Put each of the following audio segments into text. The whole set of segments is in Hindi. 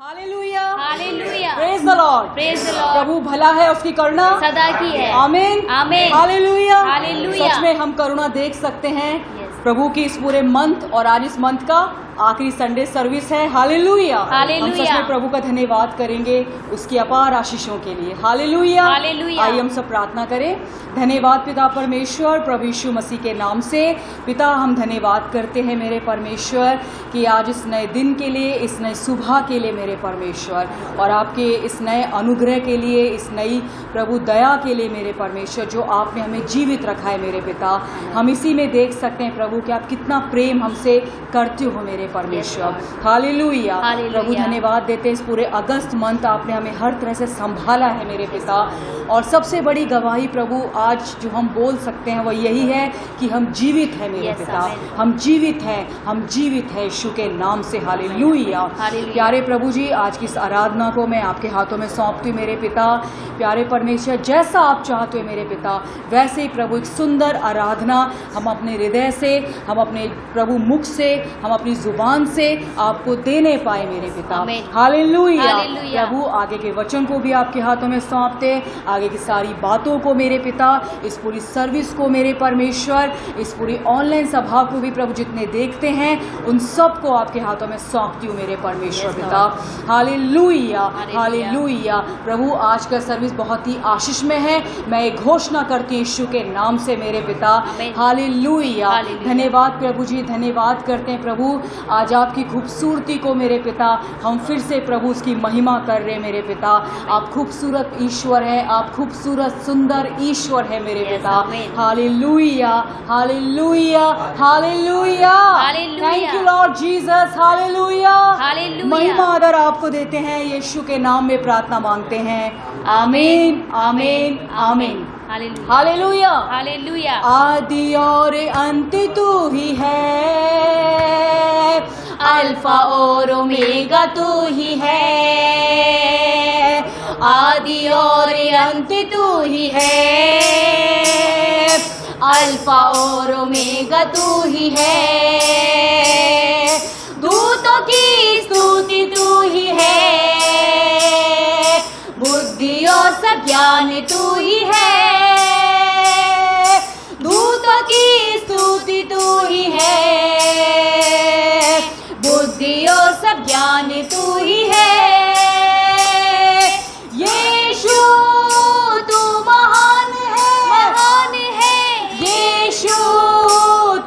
Hallelujah, hallelujah, praise the Lord, praise the Lord. प्रभु भला है, उसकी करुणा सदा की है। आमीन, आमीन, हालेलुया, हालेलुया। सच में हम करुणा देख सकते हैं Yes. प्रभु की इस पूरे मंथ और आज इस मंथ का आखिरी संडे सर्विस है। Hallelujah, hallelujah. हम सच में प्रभु का धन्यवाद करेंगे उसकी अपार आशीषों के लिए। Hallelujah, hallelujah. आइए हम सब प्रार्थना करें। धन्यवाद पिता परमेश्वर, प्रभु यीशु मसीह के नाम से। पिता, हम धन्यवाद करते हैं मेरे परमेश्वर कि आज इस नए दिन के लिए, इस नए सुबह के लिए मेरे परमेश्वर, और आपके इस नए अनुग्रह के लिए, इस नई प्रभु दया के लिए मेरे परमेश्वर, जो आपने हमें जीवित रखा है मेरे पिता। हम इसी में देख सकते हैं प्रभु कि आप कितना प्रेम हमसे करते हो मेरे परमेश्वर। Hallelujah, hallelujah. प्रभु धन्यवाद देते हैं इस पूरे अगस्त मंथ आपने हमें हर तरह से संभाला है मेरे पिता। और सबसे बड़ी गवाही प्रभु आज जो हम बोल सकते हैं वह यही है कि हम जीवित हैं मेरे Yes, पिता। amen. हम जीवित हैं, हम जीवित हैं यीशु के नाम से। हालेलुया। हालेलुया। प्यारे प्रभु जी, आज की इस आराधना को मैं आपके हाथों में सौंपती हूँ मेरे पिता। प्यारे परमेश्वर, जैसा आप चाहते हो मेरे पिता, वैसे ही प्रभु एक सुंदर आराधना हम अपने हृदय से, हम अपने प्रभु मुख से, हम अपनी जुबान से आपको देने पाए मेरे पिता। आमीन। हालेलुया। हालेलुया। प्रभु आगे के वचन को भी आपके हाथों में सौंपते, आगे की सारी बातों को मेरे पिता, इस पूरी सर्विस को मेरे परमेश्वर, इस पूरी ऑनलाइन सभा को भी प्रभु जितने देखते हैं उन सब को आपके हाथों में सौंपती हूँ मेरे परमेश्वर Yes, पिता। Hallelujah, hallelujah. हालेलुया। प्रभु आज का सर्विस बहुत ही आशीष में है। मैं एक घोषणा करती हूँ यीशु के नाम से मेरे पिता। आमीन। हालेलुया। हालेलुया। धन्यवाद प्रभु जी, धन्यवाद करते हैं प्रभु आज आपकी खूबसूरती को मेरे पिता। हम फिर से प्रभु उसकी महिमा कर रहे हैं मेरे पिता। आप खूबसूरत ईश्वर है, आप खूबसूरत सुंदर ईश्वर है मेरे Yes, पिता। आमीन। Hallelujah, hallelujah, hallelujah. Hallelujah. Thank you Lord Jesus. Hallelujah, hallelujah. महिमा आदर आपको देते हैं, यीशु के नाम में प्रार्थना मांगते हैं। आमीन, आमीन, आमीन। Hallelujah, hallelujah. हालेलुया। आदि और अंत तू ही है, अल्फा और ओमेगा तू ही है। आदि और अंत तू ही है, अल्फा और ओमेगा तू ही है। दूतों की स्तुति तू ही है, बुद्धि और सब ज्ञान तू ही है। दूतों की स्तुति तू ही है, बुद्धि और सब ज्ञान तू ही है। यीशु तू महान है, महान है। यीशु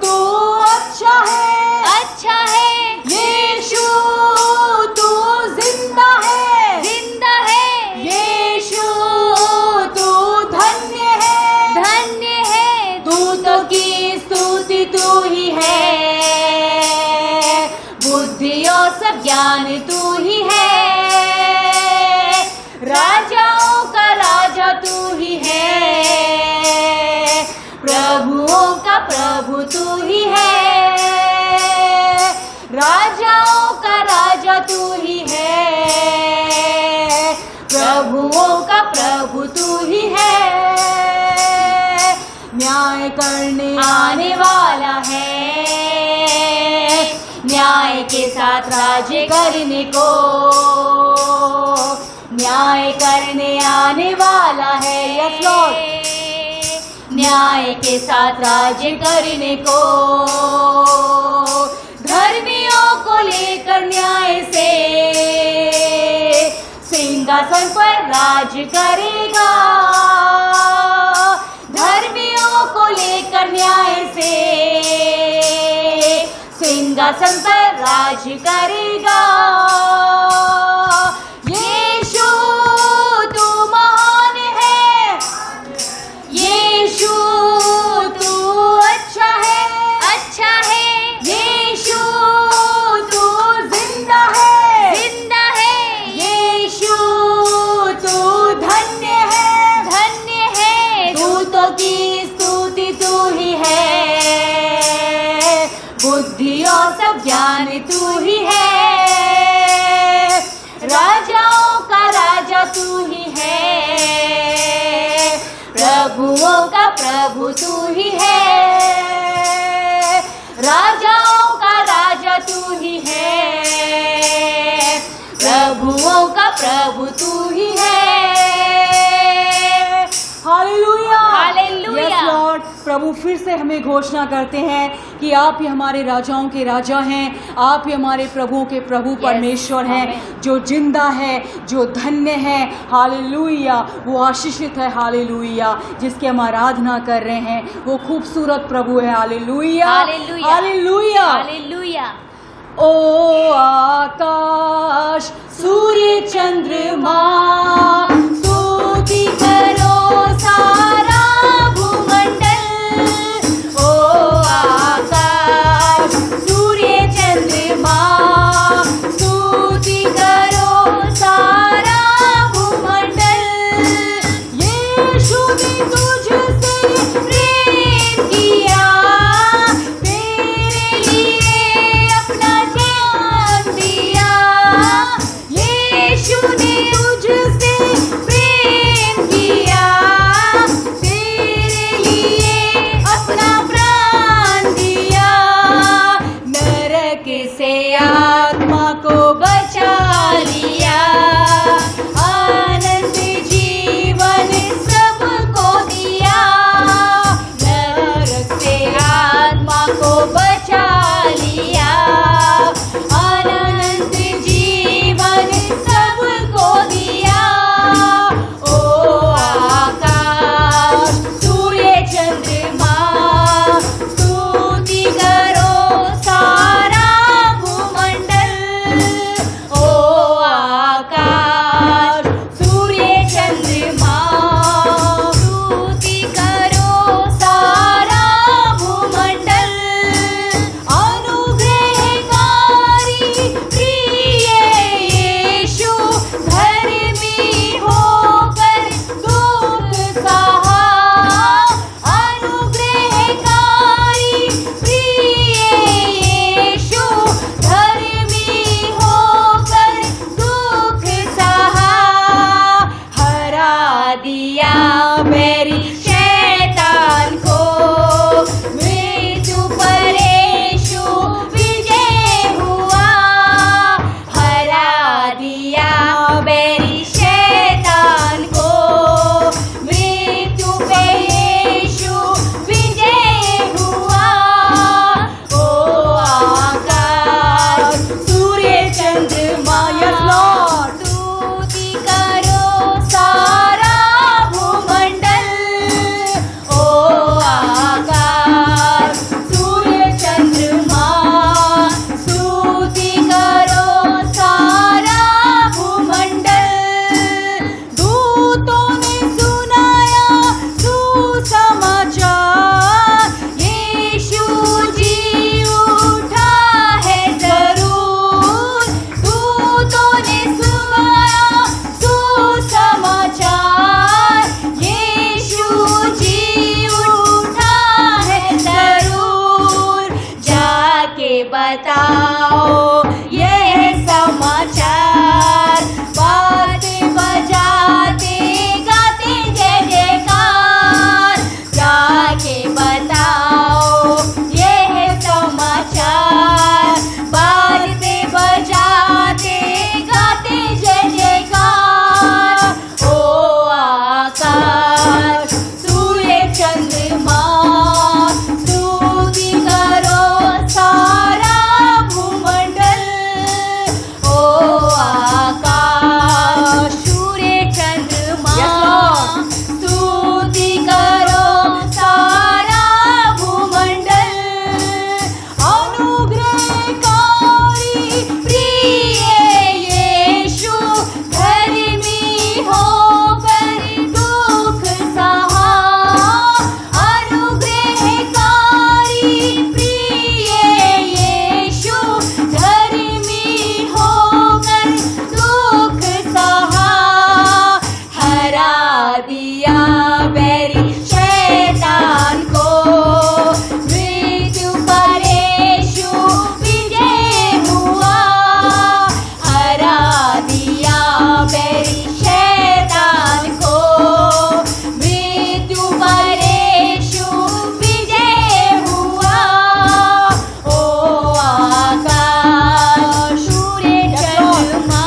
तू अच्छा है, अच्छा है। यीशु तू जिंदा है, जिंदा है। यीशु तू धन्य है, धन्य है। दूतों की स्तुति तू ही है, बुद्धि और सब ज्ञान तू ही है। राजाओं का राजा तू ही है, प्रभुओं का प्रभु तू ही है। राजाओं का राजा तू ही है, प्रभुओं का प्रभु तू ही है। न्याय करने आने वाला है, न्याय के साथ राज्य करने को। न्याय करने आने वाला है, यस लॉर्ड। न्याय के साथ राज्य करने को, धर्मियों को लेकर न्याय से सिंहासन पर राज करेगा। धर्मियों को लेकर न्याय से सिंहासन पर राज करेगा। यीशु तू महान है, यीशु तू अच्छा है, अच्छा है। यीशु तू जिंदा है, जिंदा है। यीशु तू धन्य है, धन्य है। दूतों की स्तुति तू ही है, बुद्धि और सब ज्ञान तू ही है। राजाओं का राजा तू ही है, प्रभुओं का प्रभु तू ही है। राजाओं का राजा तू ही है, प्रभु प्रभुओं का प्रभु तू ही है। Hallelujah, hallelujah. Yes Lord. प्रभु फिर से हमें घोषणा करते हैं कि आप ही हमारे राजाओं के राजा हैं, आप ही हमारे प्रभुओं के प्रभु परमेश्वर हैं, आमीन। जो जिंदा है, जो धन्य है। हालेलुया, वो आशीषित है। हालेलुया, जिसकी हम आराधना कर रहे हैं वो खूबसूरत प्रभु है। Hallelujah, hallelujah, hallelujah, hallelujah. ओ आकाश सूर्य चंद्रमा स्तुति करो सारा भूमंडल। ओ आकाश सूर्य चंद्रमा स्तुति करो सारा भूमंडल। यीशु ने तुझसे प्रेम किया, तेरे लिए अपना जान दिया। यीशु ने तुझसे प्रेम किया, तेरे लिए अपना प्राण दिया। नरक से आत्मा को बचा लिया, आनंद जीवन सबको दिया। नरक से आत्मा को बचा लिया, आनंद जीवन सबको दिया। ओ आकाश सूर्य चंद्रमा स्तुति करो सारा भूमंडल। ओ आकाश सूर्य चंद्रमा स्तुति करो सारा भूमंडल। अनुग्रहकारी प्रिय यीशु, धर्मी होकर दुख सहा। अनुग्रहकारी प्रिय यीशु, धर्मी होकर दुख सहा। हरा दिया मेरी शैतान को, मृत्यु पर यीशु विजय हुआ। हरा दिया मेरी शैतान को, मृत्यु पे यीशु विजय हुआ। ओ आकाश सूर्य चंद्रमा, यस लॉर्ड, स्तुति करो सारा भूमंडल। ओ आकाश सूर्य चंद्रमा स्तुति करो सारा भूमंडल। दूतों ने सुनाया सुसमाचार, यीशु जी उठा है जरूर। दूतों ने सुनाया सुसमाचार, यीशु जी उठा है जरूर। जाके बताओ यह समाचार, बाजे बजाते गाते जय जयकार। जाके बताओ यह समाचार, बाजे बजाते गाते जय जयकार। ओ आकाश सूर्य चंद्रमा स्तुति करो सारा भूमंडल। ओ आकाश सूर्य चंद्रमा स्तुति करो सारा भूमंडल। अनुग्रहकारी प्रिय यीशु, धर्मी होकर दुख सहा। अनुग्रहकारी प्रिय यीशु, धर्मी होकर दुख सहा। हरा दिया बैरी शैतान को, मृत्यु पर यीशु विजय हुआ। हरा दिया बैरी शैतान को, मृत्यु पर यीशु विजय हुआ। ओ आकाश सूर्य चंद्रमा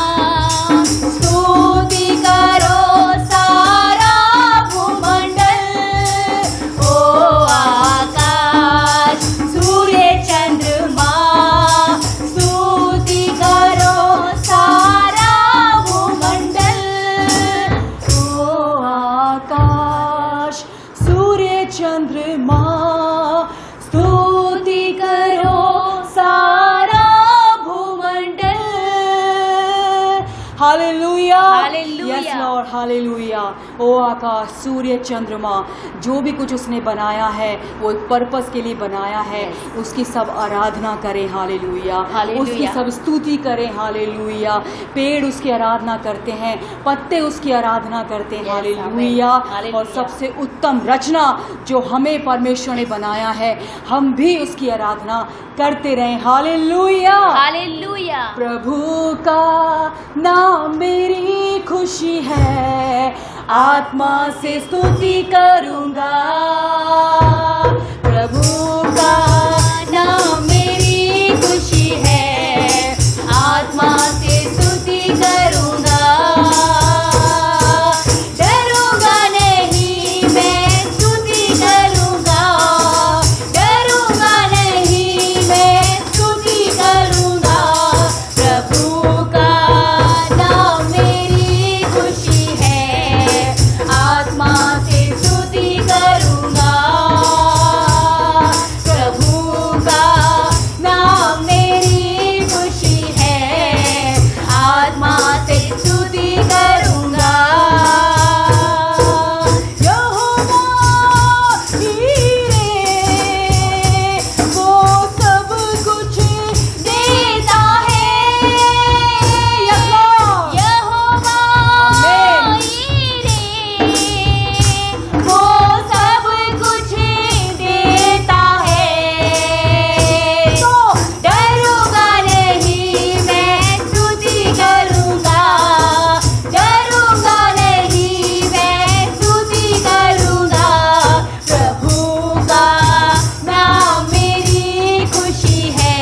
Hallelujah. Yes Lord, hallelujah. ओ आकाश, सूर्य, चंद्रमा, जो भी कुछ उसने बनाया है वो पर्पस के लिए बनाया है। Yes. उसकी सब आराधना करें, हालेलुया। Hallelujah. उसकी सब स्तुति करें, हालेलुया। पेड़ उसकी आराधना करते हैं, पत्ते उसकी आराधना करते हैं, Yes, हालेलुया। amen. Hallelujah. और सबसे उत्तम रचना जो हमें परमेश्वर ने बनाया है, हम भी उसकी आराधना करते रहें, हालेलुया। Hallelujah. प्रभु का नाम मेरी खुशी है, आत्मा से स्तुति करूंगा। प्रभु का नाम मेरी खुशी है, आत्मा से स्तुति करूंगा। डरूंगा नहीं मैं स्तुति करूंगा, डरूंगा नहीं मैं स्तुति करूंगा। प्रभु का नाम मेरी खुशी है, आत्मा से स्तुति करूंगा। प्रभु का नाम मेरी खुशी है, आत्मा से स्तुति करूंगा। यहोवा हीरे वो सब कुछ देता है। यस लॉर्ड, यहोवा आमेन। हीरे वो सब कुछ देता है। तो डरूंगा नहीं मैं स्तुति करूंगा, डरूंगा नहीं मैं स्तुति करूंगा। प्रभु का नाम मेरी खुशी है,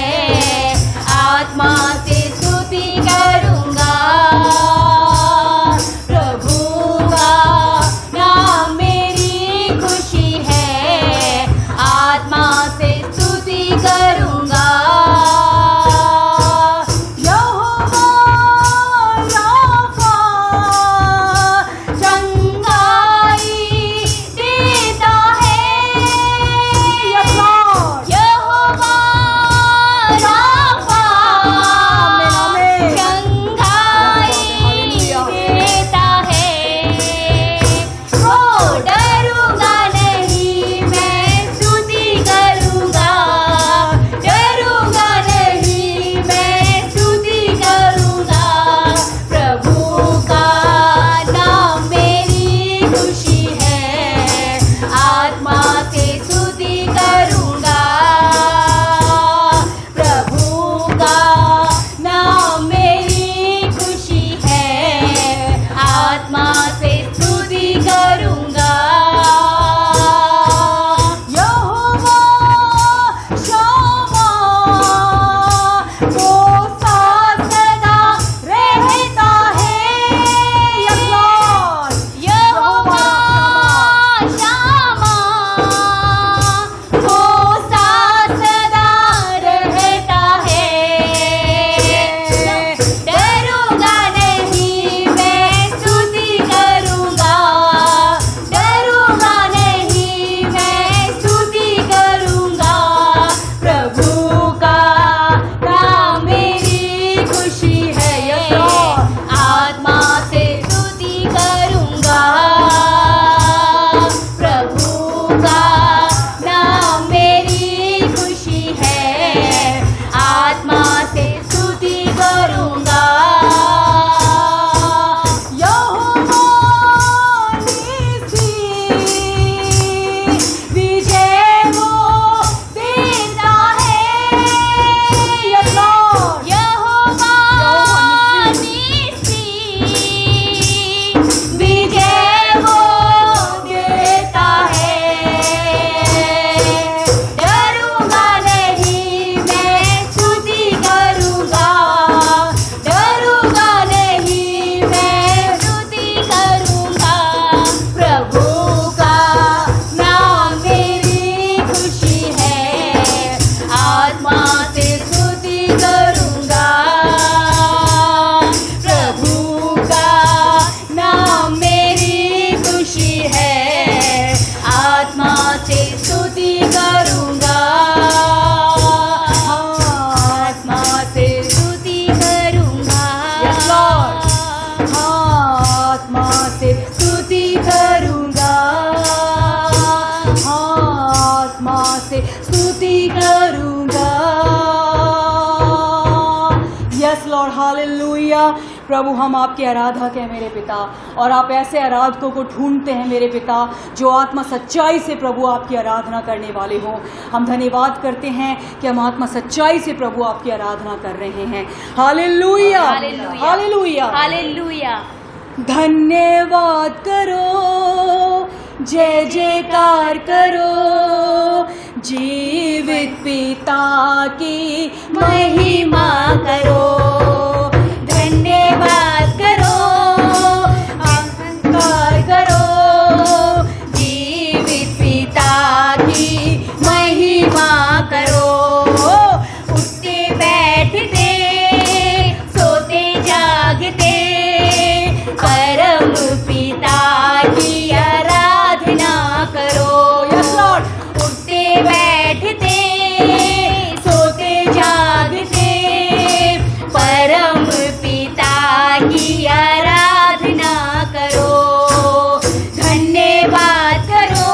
आत्मा से स्तुति करूंगा। प्रभु का नाम मेरी खुशी है, आत्मा से स्तुति करूंगा। यहोवा राफा चंगाई देता है। यस लॉर्ड, यहोवा राफा आमेन, आमेन। चंगाई हालेलुया। देता है। ओ डरूंगा नहीं मैं स्तुति करूंगा, डरूंगा नहीं मैं स्तुति करूंगा। प्रभु का नाम मेरी खुशी है, आत्मा से स्तुति करूंगा। प्रभु का नाम मेरी खुशी है, आत्मा से स्तुति करूंगा। यहोवा शम्मा वो साथ सदा रहता है। यस लॉर्ड, यहोवा शम्मा वो साथ सदा रहता है। डरूंगा नहीं मैं स्तुति करूंगा, डरूंगा नहीं मैं स्तुति करूंगा। प्रभु का नाम मेरी खुशी है, यस लॉर्ड। आत्मा से स्तुति करूंगा। प्रभु का नाम मेरी खुशी है, आत्मा से स्तुति करूंगा। यहोवा निस्सी विजय वो देता है। यस लॉर्ड, यहोवा निस्सी प्रभु हम आपके आराधक हैं मेरे पिता, और आप ऐसे आराधकों को ढूंढते हैं मेरे पिता जो आत्मा सच्चाई से प्रभु आपकी आराधना करने वाले हों। हम धन्यवाद करते हैं कि हम आत्मा सच्चाई से प्रभु आपकी आराधना कर रहे हैं। Hallelujah, hallelujah, hallelujah. धन्यवाद करो, जय जयकार करो, जीवित पिता की महिमा करो, धन्यवाद करो, अहंकार करो, जीवित पिता की महिमा करो। उठते बैठते सोते जागते परम पिता की आराधना करो। Yes Lord. उठते बैठते सोते जागते परम पिता की आराधना करो, धन्यवाद करो,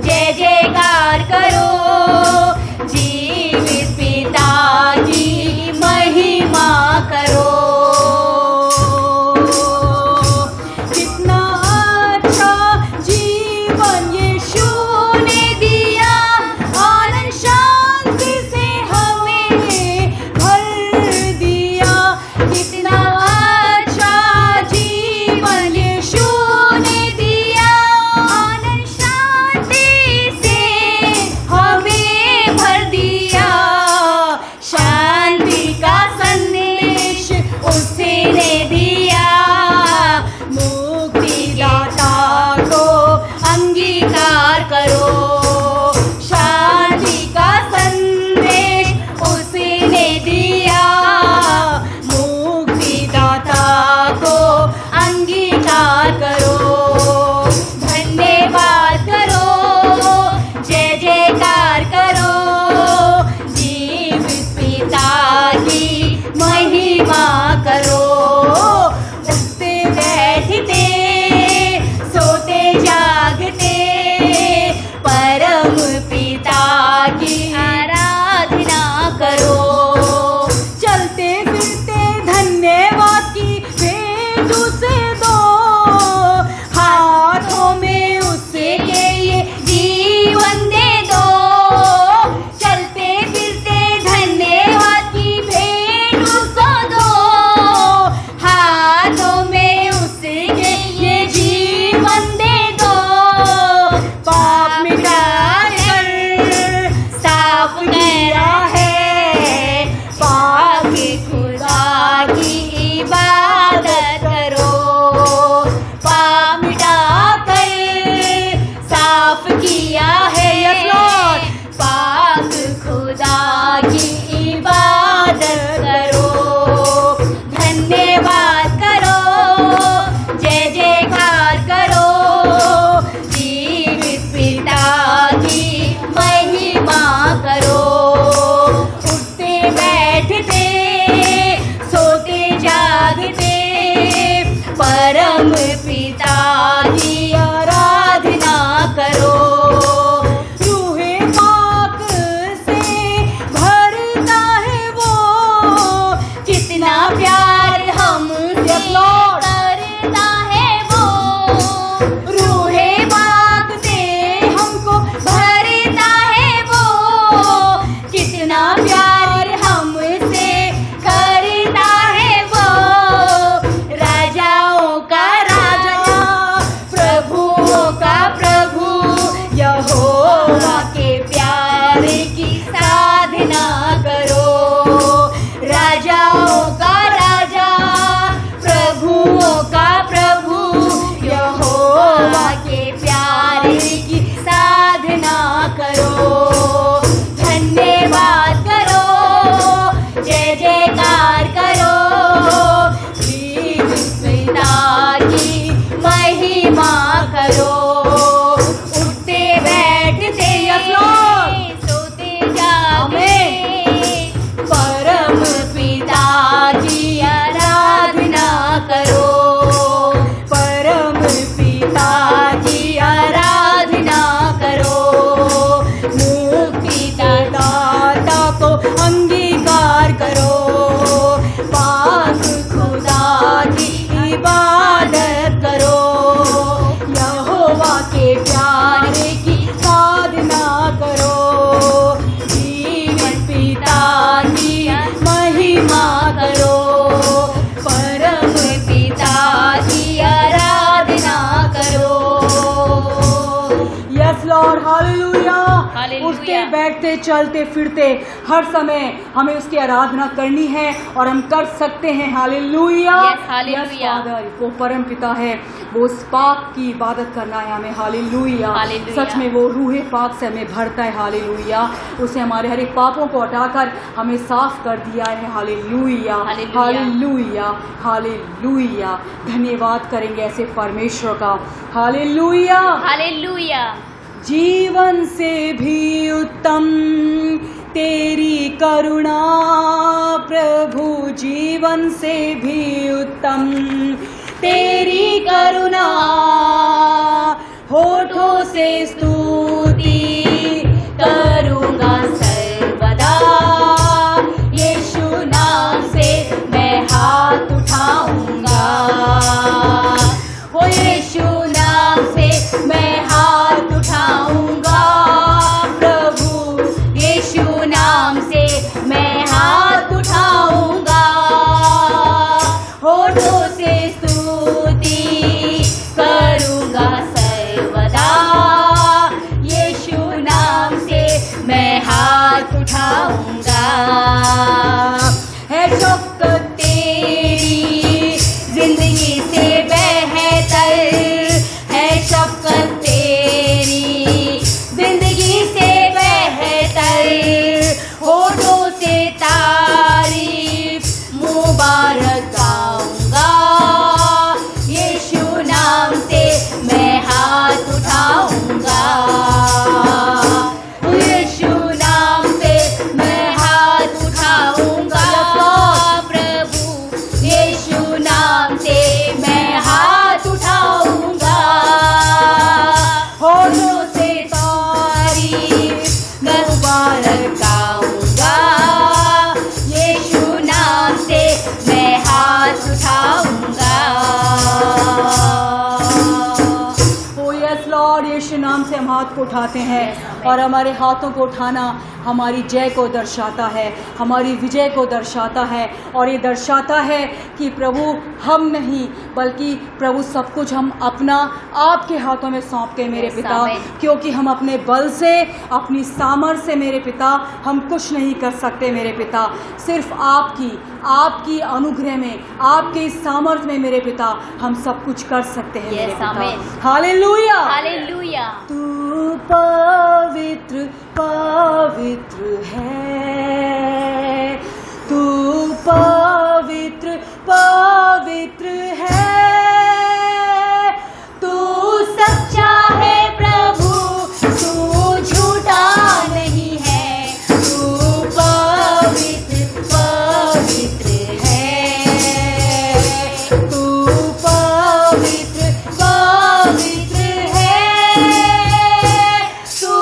जय जयकार करो, जीवित पिता की महिमा करो। कितना अच्छा जीवन यीशु ने दिया, आनंद शांति से हमें भर दिया। कितना अच्छा जीवन यीशु ने दिया, आनंद शांति से हमें भर दिया। शांति का संदेश उसने दिया, मुक्तिदाता को अंगीकार करो। शांति का संदेश उसने दिया, मुक्तिदाता को अंगीकार करो, धन्यवाद करो, जय जयकार करो, जीवित पिता की महिमा करो। उठते बैठते सोते जागते परम पिता की आराधना करो। चलते फिरते धन्यवाद की भेंट उसे दो, हाथों में उसके ये जीवन दे दो। चलते फिरते धन्यवाद की भेंट उसको दो, हाथों में उसके ये जीवन दे दो। पाप मिटा कर साफ किया है, पाक खुदा की इबादत करो। पाप मिटा कर साफ किया है, Yes, Lord. पाक खुदा की इबादत करो, धन्यवाद करो, जय जयकार करो, जीवित पिता की महिमा करो। उठते बैठते सोते जागते परम पिता की आराधना करो। रूहे पाक से भरता है वो, कितना प्यार हमसे Yes, Lord. करता है वो, रूहे पाक से हमको भरता है वो। कितना प्यार हमसे करता है वो, राजाओं का राजा, बैठते चलते फिरते हर समय हमें उसकी आराधना करनी है और हम कर सकते हैं। हालेलुया। Yes, hallelujah. फादर, वो परम पिता है, वो उस पाक की इबादत करना है हमें। हालेलुया। हालेलुया। सच में वो रूहे पाक से हमें भरता है। हालेलुया। उसने हमारे हर एक पापों को हटाकर हमें साफ कर दिया है। हालेलुया। हालेलुया। हालेलुया। हालेलुया। धन्यवाद करेंगे ऐसे परमेश्वर का। हालेलुया। हालेलुया। जीवन से भी उत्तम तेरी करुणा प्रभु, जीवन से भी उत्तम तेरी करुणा, होठों से स्तुति करूँगा सर्वदा, यीशु नाम से मैं हाथ उठाऊंगा, वो यीशु नाम से मैं हाथ उठाऊंगा, प्रभु यीशु नाम से मैं हाथ उठाऊंगा, होठों से स्तुति करूंगा सर्वदा, यीशु नाम से मैं हाथ उठाऊंगा। है शौकत तेरी जिंदगी से बेहतर, है शौकत तेरी जिंदगी से बेहतर, होठों से तारीफ मुबारक गाऊंगा, यीशु नाम से मैं हाथ उठाऊंगा, यीशु नाम से मैं हाथ उठाऊंगा, प्रभु यीशु नाम से मैं हाथ उठाऊंगा, होठों से तारीफ मुबारक गाऊंगा, यीशु नाम से मैं हाथ उठाऊंगा। ओ यस लॉर्ड, यीशु नाम से हम हाथ को उठाते हैं और हमारे हाथों को उठाना हमारी जय को दर्शाता है, हमारी विजय को दर्शाता है, और ये दर्शाता है कि प्रभु हम नहीं बल्कि प्रभु सब कुछ हम अपना आपके हाथों में सौंप के मेरे पिता, क्योंकि हम अपने बल से अपनी सामर्थ्य से मेरे पिता हम कुछ नहीं कर सकते मेरे पिता, सिर्फ आपकी अनुग्रह में, आपके सामर्थ्य में मेरे पिता हम सब कुछ कर सकते हैं मेरे पिता। हालेलुया। हालेलुया। तू पवित्र पवित्र है, तू पवित्र पवित्र है, तू सच्चा है प्रभु, तू झूठा नहीं है, तू पवित्र पवित्र है, तू पवित्र पवित्र है, तू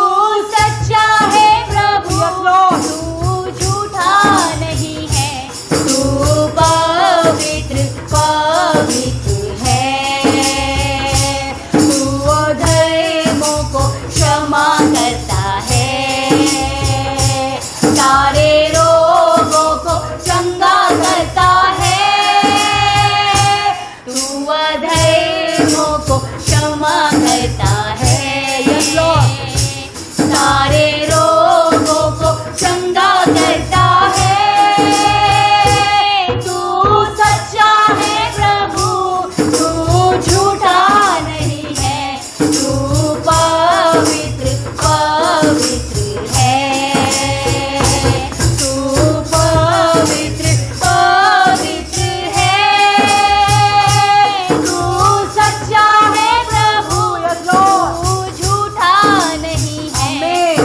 सच्चा है प्रभु, तू झूठा नहीं है, तू पवित्र पवित्र है, तू अधर्मों को क्षमा करता है, सारे रोगों को चंगा करता है, तू अधर्मों को क्षमा करता है, सारे रोगों को चंगा करता है, तू सच्चा है प्रभु, तू झूठा नहीं है, तू पवित्र पवित्र है, तू पवित्र पवित्र है, तू सच्चा है प्रभु, तू झूठा नहीं है,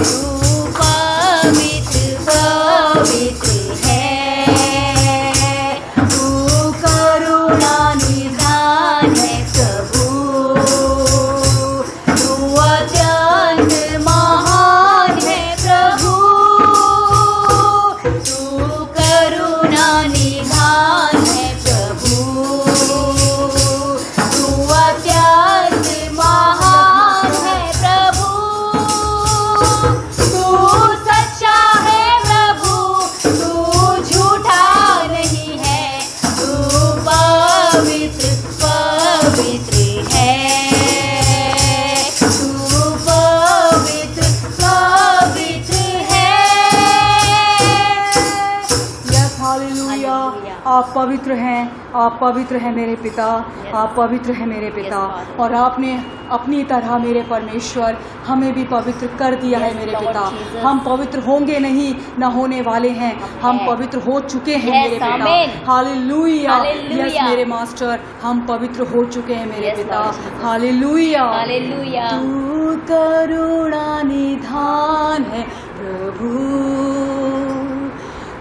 पवित्र हैं, आप पवित्र हैं मेरे पिता, आप पवित्र हैं मेरे पिता। और आपने अपनी तरह मेरे परमेश्वर हमें भी पवित्र कर दिया है मेरे पिता। हम पवित्र होंगे नहीं, न होने वाले हैं, हम पवित्र हो चुके हैं मेरे पिता। हालेलुया, यस मेरे मास्टर, हम पवित्र हो चुके हैं मेरे पिता। Hallelujah, hallelujah. तू करुणा निधान है प्रभु,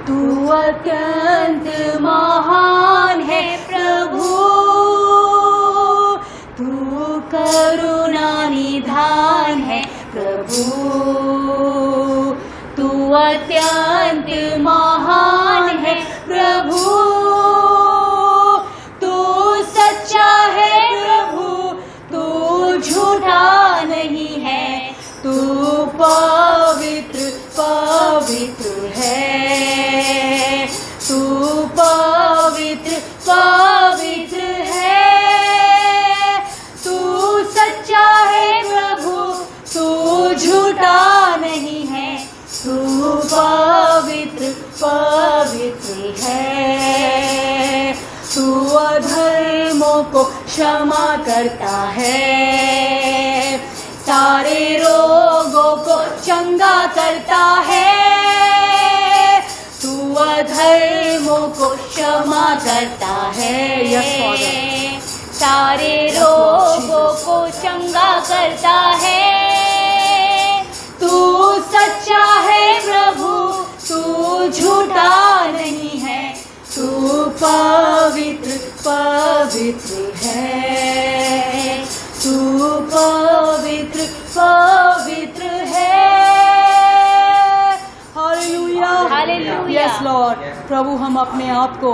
तू अत्यंत महान है प्रभु, तू करुणा निधान है प्रभु, तू अत्यंत महान है प्रभु, तू सच्चा है प्रभु, तू झूठा नहीं है, तू पवित्र पवित्र है, तू पवित्र पवित्र है, तू सच्चा है प्रभु, तू झूठा नहीं है, तू पवित्र पवित्र है, तू अधर्मों को क्षमा करता है, सारे रोगों को चंगा करता है, तू अधर्मों को क्षमा करता है, सारे रोगों को चंगा करता है, तू सच्चा है प्रभु, तू झूठा नहीं है, तू पवित्र पवित्र है, तू पवित्र पवित्र है। Hallelujah, hallelujah. Yes Lord. प्रभु हम अपने आप को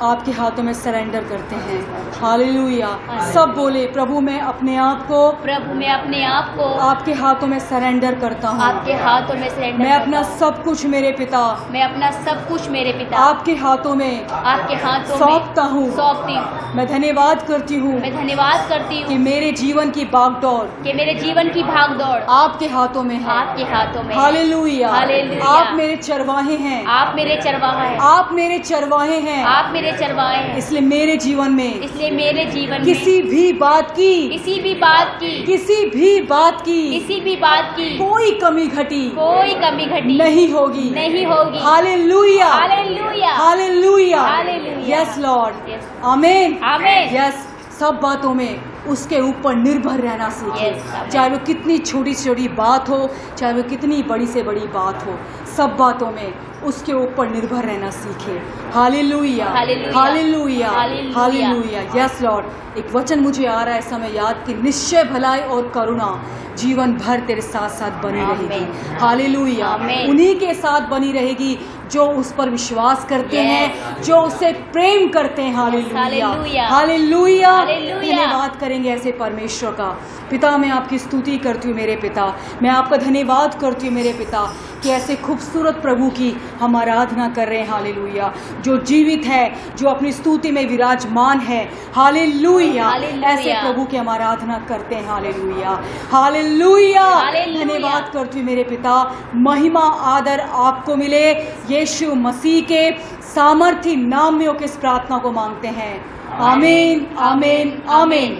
आपके हाथों में सरेंडर करते हैं। हालेलुया। सब बोले, प्रभु मैं अपने आप को, प्रभु मैं अपने आप को आपके हाथों में सरेंडर करता हूँ। आपके हाथों में सरेंडर मैं अपना सब कुछ मेरे पिता, मैं अपना सब कुछ मेरे पिता आपके हाथों में आपके हाथों में सौंपता हूँ। सौंपती हूँ। मैं धन्यवाद करती हूँ मैं धन्यवाद करती कि हूँ मेरे जीवन की भागदौड़ कि मेरे जीवन की भागदौड़ आपके हाथों में है। आपके हाथों में है। हालेलुया। हालेलुया। आप मेरे चरवाहे हैं, आप मेरे चरवाहा हैं, आप मेरे चरवाहे हैं। आप मेरे चरवाहे हैं, इसलिए मेरे जीवन में इसलिए मेरे जीवन में किसी भी बात की, किसी भी बात की किसी भी बात की किसी भी बात की कोई कमी घटी कोई कमी घटी नहीं होगी, नहीं होगी। Hallelujah, hallelujah. Hallelujah, hallelujah. Yes Lord, Yes. आमीन, आमीन। यस। सब बातों में उसके ऊपर निर्भर रहना सीखे। Yes, आमीन। चाहे वो कितनी छोटी से छोटी बात हो, चाहे वो कितनी बड़ी से बड़ी बात हो, सब बातों में उसके ऊपर निर्भर रहना सीखे। Hallelujah, hallelujah. Hallelujah, hallelujah. Hallelujah, yes Lord. एक वचन मुझे आ रहा है समय याद कि निश्चय भलाई और करुणा जीवन भर तेरे साथ साथ बनी आमीन। रहेगी। हालेलुया, आमीन। उन्हीं के साथ बनी रहेगी जो उस पर विश्वास करते Yes. हैं, जो उसे प्रेम करते हैं। Hallelujah, hallelujah. हालेलुया। हालेलुया। धन्यवाद करेंगे ऐसे परमेश्वर का। पिता मैं आपकी स्तुति करती हूँ मेरे पिता, मैं आपका धन्यवाद करती हूँ मेरे पिता कि ऐसे खूबसूरत प्रभु की हम आराधना कर रहे हैं। हालेलुया, जो जीवित है, जो अपनी स्तुति में विराजमान है। Hallelujah, hallelujah. ऐसे प्रभु की हम आराधना करते हैं। Hallelujah, hallelujah. हालेलुया। धन्यवाद करती हूँ मेरे पिता, महिमा आदर आपको मिले। यीशु मसीह के सामर्थी नाम में होकर इस प्रार्थना को मांगते हैं। आमीन, आमीन, आमीन।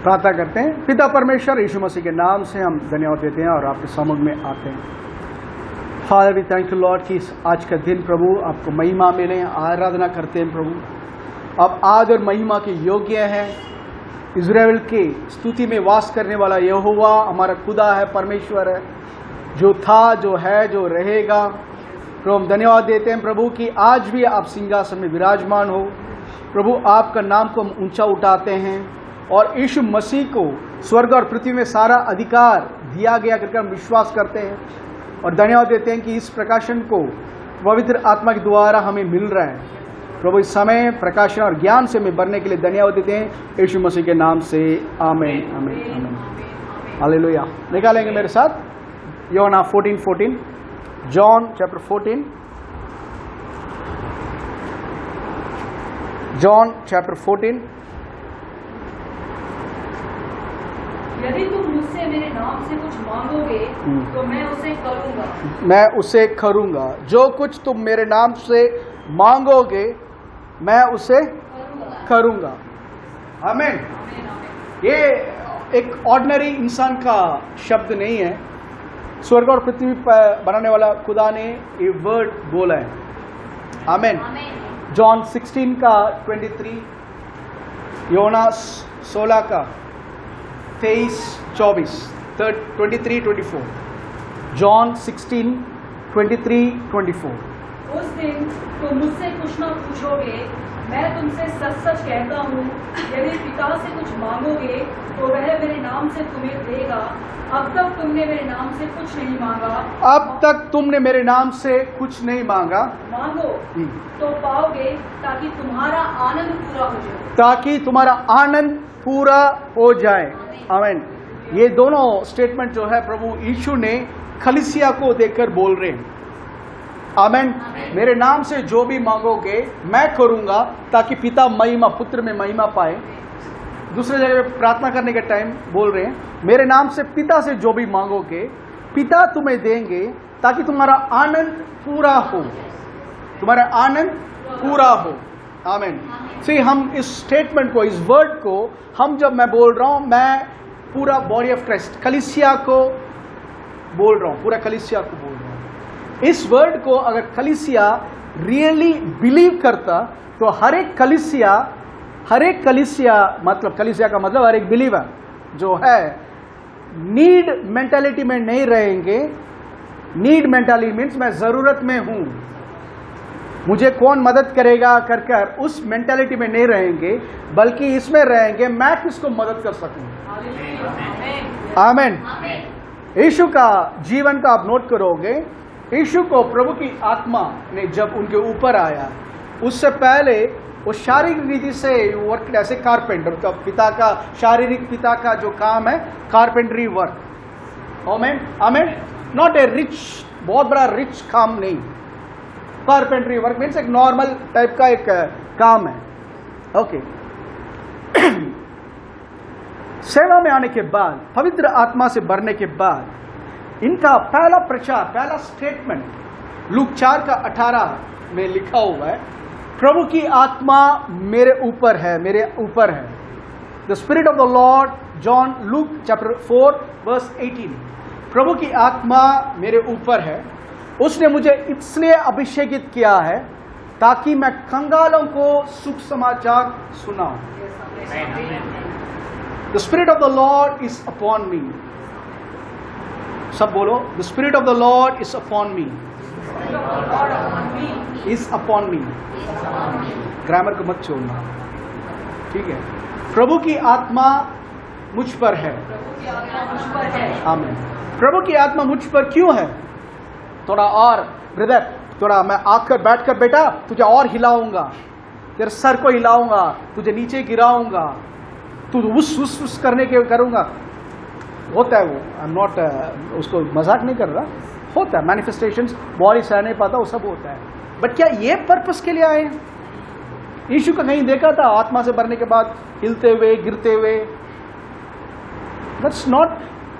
प्रार्थना करते हैं। पिता परमेश्वर यीशु मसीह के नाम से हम धन्यवाद देते हैं और आपके सम्मुख में आते हैं। Father we thank you Lord कि आज का दिन प्रभु आपको महिमा मिले, आराधना करते हैं प्रभु। अब आदर और महिमा के योग्य है। इज़राइल के स्तुति में वास करने वाला यहोवा हमारा खुदा है, परमेश्वर है, जो था, जो है, जो रहेगा। प्रभु हम धन्यवाद देते हैं प्रभु कि आज भी आप सिंहासन में विराजमान हो। प्रभु आपका नाम को हम ऊंचा उठाते हैं और यीशु मसीह को स्वर्ग और पृथ्वी में सारा अधिकार दिया गया करके हम विश्वास करते हैं और धन्यवाद देते हैं कि इस प्रकाशन को पवित्र आत्मा के द्वारा हमें मिल रहा है। प्रभु इस समय प्रकाशन और ज्ञान से हमें बढ़ने के लिए धन्यवाद देते हैं यीशु मसीह के नाम से। आमीन, आमीन, आमीन। हालेलुया। निकालेंगे मेरे साथ यूहन्ना 14:14, जॉन चैप्टर 14, जॉन चैप्टर 14। यदि तुम मुझसे मेरे नाम से कुछ मांगोगे तो मैं उसे करूंगा। मैं उसे करूंगा। जो कुछ तुम मेरे नाम से मांगोगे मैं उसे करूंगा। आमीन। ये एक ऑर्डिनरी इंसान का शब्द नहीं है। स्वर्ग और पृथ्वी पर बनाने वाला खुदा ने ये वर्ड बोला है। आमीन। जॉन 16 का 23, योना 16 का 23-24, 23-24, जॉन 16, 23-24। उस दिन तुम मुझसे कुछ न पूछोगे, मैं तुमसे सच सच कहता हूँ, यदि पिता से कुछ मांगोगे तो वह मेरे नाम से तुम्हें देगा। अब तक तुमने मेरे नाम से कुछ नहीं मांगा। अब तक तुमने मेरे नाम से कुछ नहीं मांगा। मांगो तो पाओगे, ताकि तुम्हारा आनंद पूरा हो जाए। ताकि तुम्हारा आनंद पूरा हो जाए। आमीन। ये दोनों स्टेटमेंट जो है प्रभु यीशु ने कलीसिया को देकर बोल रहे हैं। आमीन। मेरे नाम से जो भी मांगोगे मैं करूंगा, ताकि पिता महिमा, पुत्र में महिमा पाए। दूसरे जगह पे प्रार्थना करने के टाइम बोल रहे हैं, मेरे नाम से पिता से जो भी मांगोगे पिता तुम्हें देंगे, ताकि तुम्हारा आनंद पूरा हो। तुम्हारा आनंद पूरा हो। आमीन। से हम इस स्टेटमेंट को, इस वर्ड को, हम जब मैं बोल रहा हूं, मैं पूरा बॉडी ऑफ क्राइस्ट कलीसिया को बोल रहा हूं, पूरा कलीसिया को बोल रहा हूं। इस वर्ड को अगर कलीसिया रियली बिलीव करता तो हर एक कलीसिया मतलब कलीसिया का मतलब हर एक बिलीवर जो है नीड मेंटालिटी में नहीं रहेंगे। नीड मेंटालिटी मीन्स मैं जरूरत में हूं, मुझे कौन मदद करेगा कर उस मेंटालिटी में नहीं रहेंगे, बल्कि इसमें रहेंगे मैं किसको मदद कर सकूं। आमीन। यीशु का जीवन का आप नोट करोगे, यीशु को प्रभु की आत्मा ने जब उनके ऊपर आया, उससे पहले वो शारीरिक रीति से वर्क, ऐसे कारपेंटर का पिता का, शारीरिक पिता का जो काम है कारपेंटरी वर्क। आमीन। आमीन। नॉट ए रिच, बहुत बड़ा रिच काम नहीं। कारपेंटरी वर्क मीन्स एक नॉर्मल टाइप का एक काम है। ओके। सेवा में आने के बाद, पवित्र आत्मा से भरने के बाद, इनका पहला प्रचार, पहला स्टेटमेंट लूक 4 का 18 में लिखा हुआ है, प्रभु की आत्मा मेरे ऊपर है, मेरे ऊपर है। The spirit of the Lord, John, Luke chapter 4 verse 18। प्रभु की आत्मा मेरे ऊपर है, उसने मुझे इसलिए अभिषेकित किया है ताकि मैं कंगालों को सुख समाचार सुनाऊं। The spirit of the Lord is upon मी। सब बोलो, the spirit of the Lord is upon me. Is upon me. Grammar को मत छोड़ना, ठीक है। प्रभु की आत्मा मुझ पर है। आमीन। प्रभु की आत्मा मुझ पर क्यों है? थोड़ा और ब्रदर, थोड़ा मैं आकर बैठकर बेटा तुझे और हिलाऊंगा, तेरे सर को हिलाऊंगा, तुझे नीचे गिराऊंगा, तू उस करने के करूंगा। होता है वो, आई एम नॉट, उसको मजाक नहीं कर रहा, होता है मैनिफेस्टेशंस, बॉडी सह नहीं पाता, वो सब होता है। बट क्या ये पर्पस के लिए आए? यीशु का कहीं देखा था आत्मा से भरने के बाद हिलते हुए, गिरते हुए? दैट्स नॉट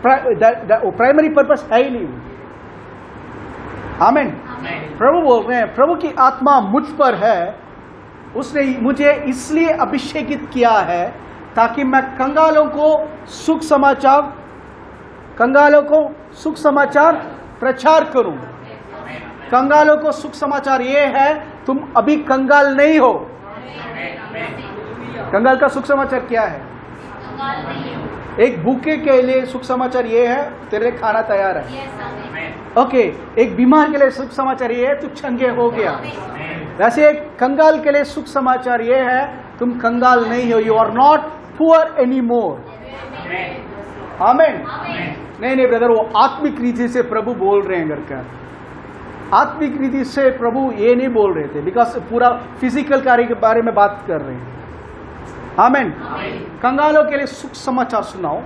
प्राइमरी पर्पस है ही नहीं। आमीन। प्रभु बोल रहे हैं, प्रभु की आत्मा मुझ पर है, उसने मुझे इसलिए अभिषेकित किया है ताकि मैं कंगालों को सुख समाचार प्रचार करूं। कंगालों को सुख समाचार ये है, तुम अभी कंगाल नहीं हो। कंगाल का सुख समाचार क्या है? एक भूखे के लिए सुख समाचार ये है, तेरे लिए खाना तैयार है। ओके। एक बीमार के लिए सुख समाचार ये है, तू चंगे हो गया। वैसे एक कंगाल के लिए सुख समाचार ये है, तुम कंगाल नहीं हो, you are not poor any more. आमीन। नहीं ब्रदर, वो आत्मिक रीति से प्रभु बोल रहे हैं। घर का आत्मिक रीति से प्रभु ये नहीं बोल रहे थे, बिकॉज पूरा फिजिकल कार्य के बारे में बात कर रहे हैं। आमीन। कंगालों के लिए सुख समाचार सुनाओ,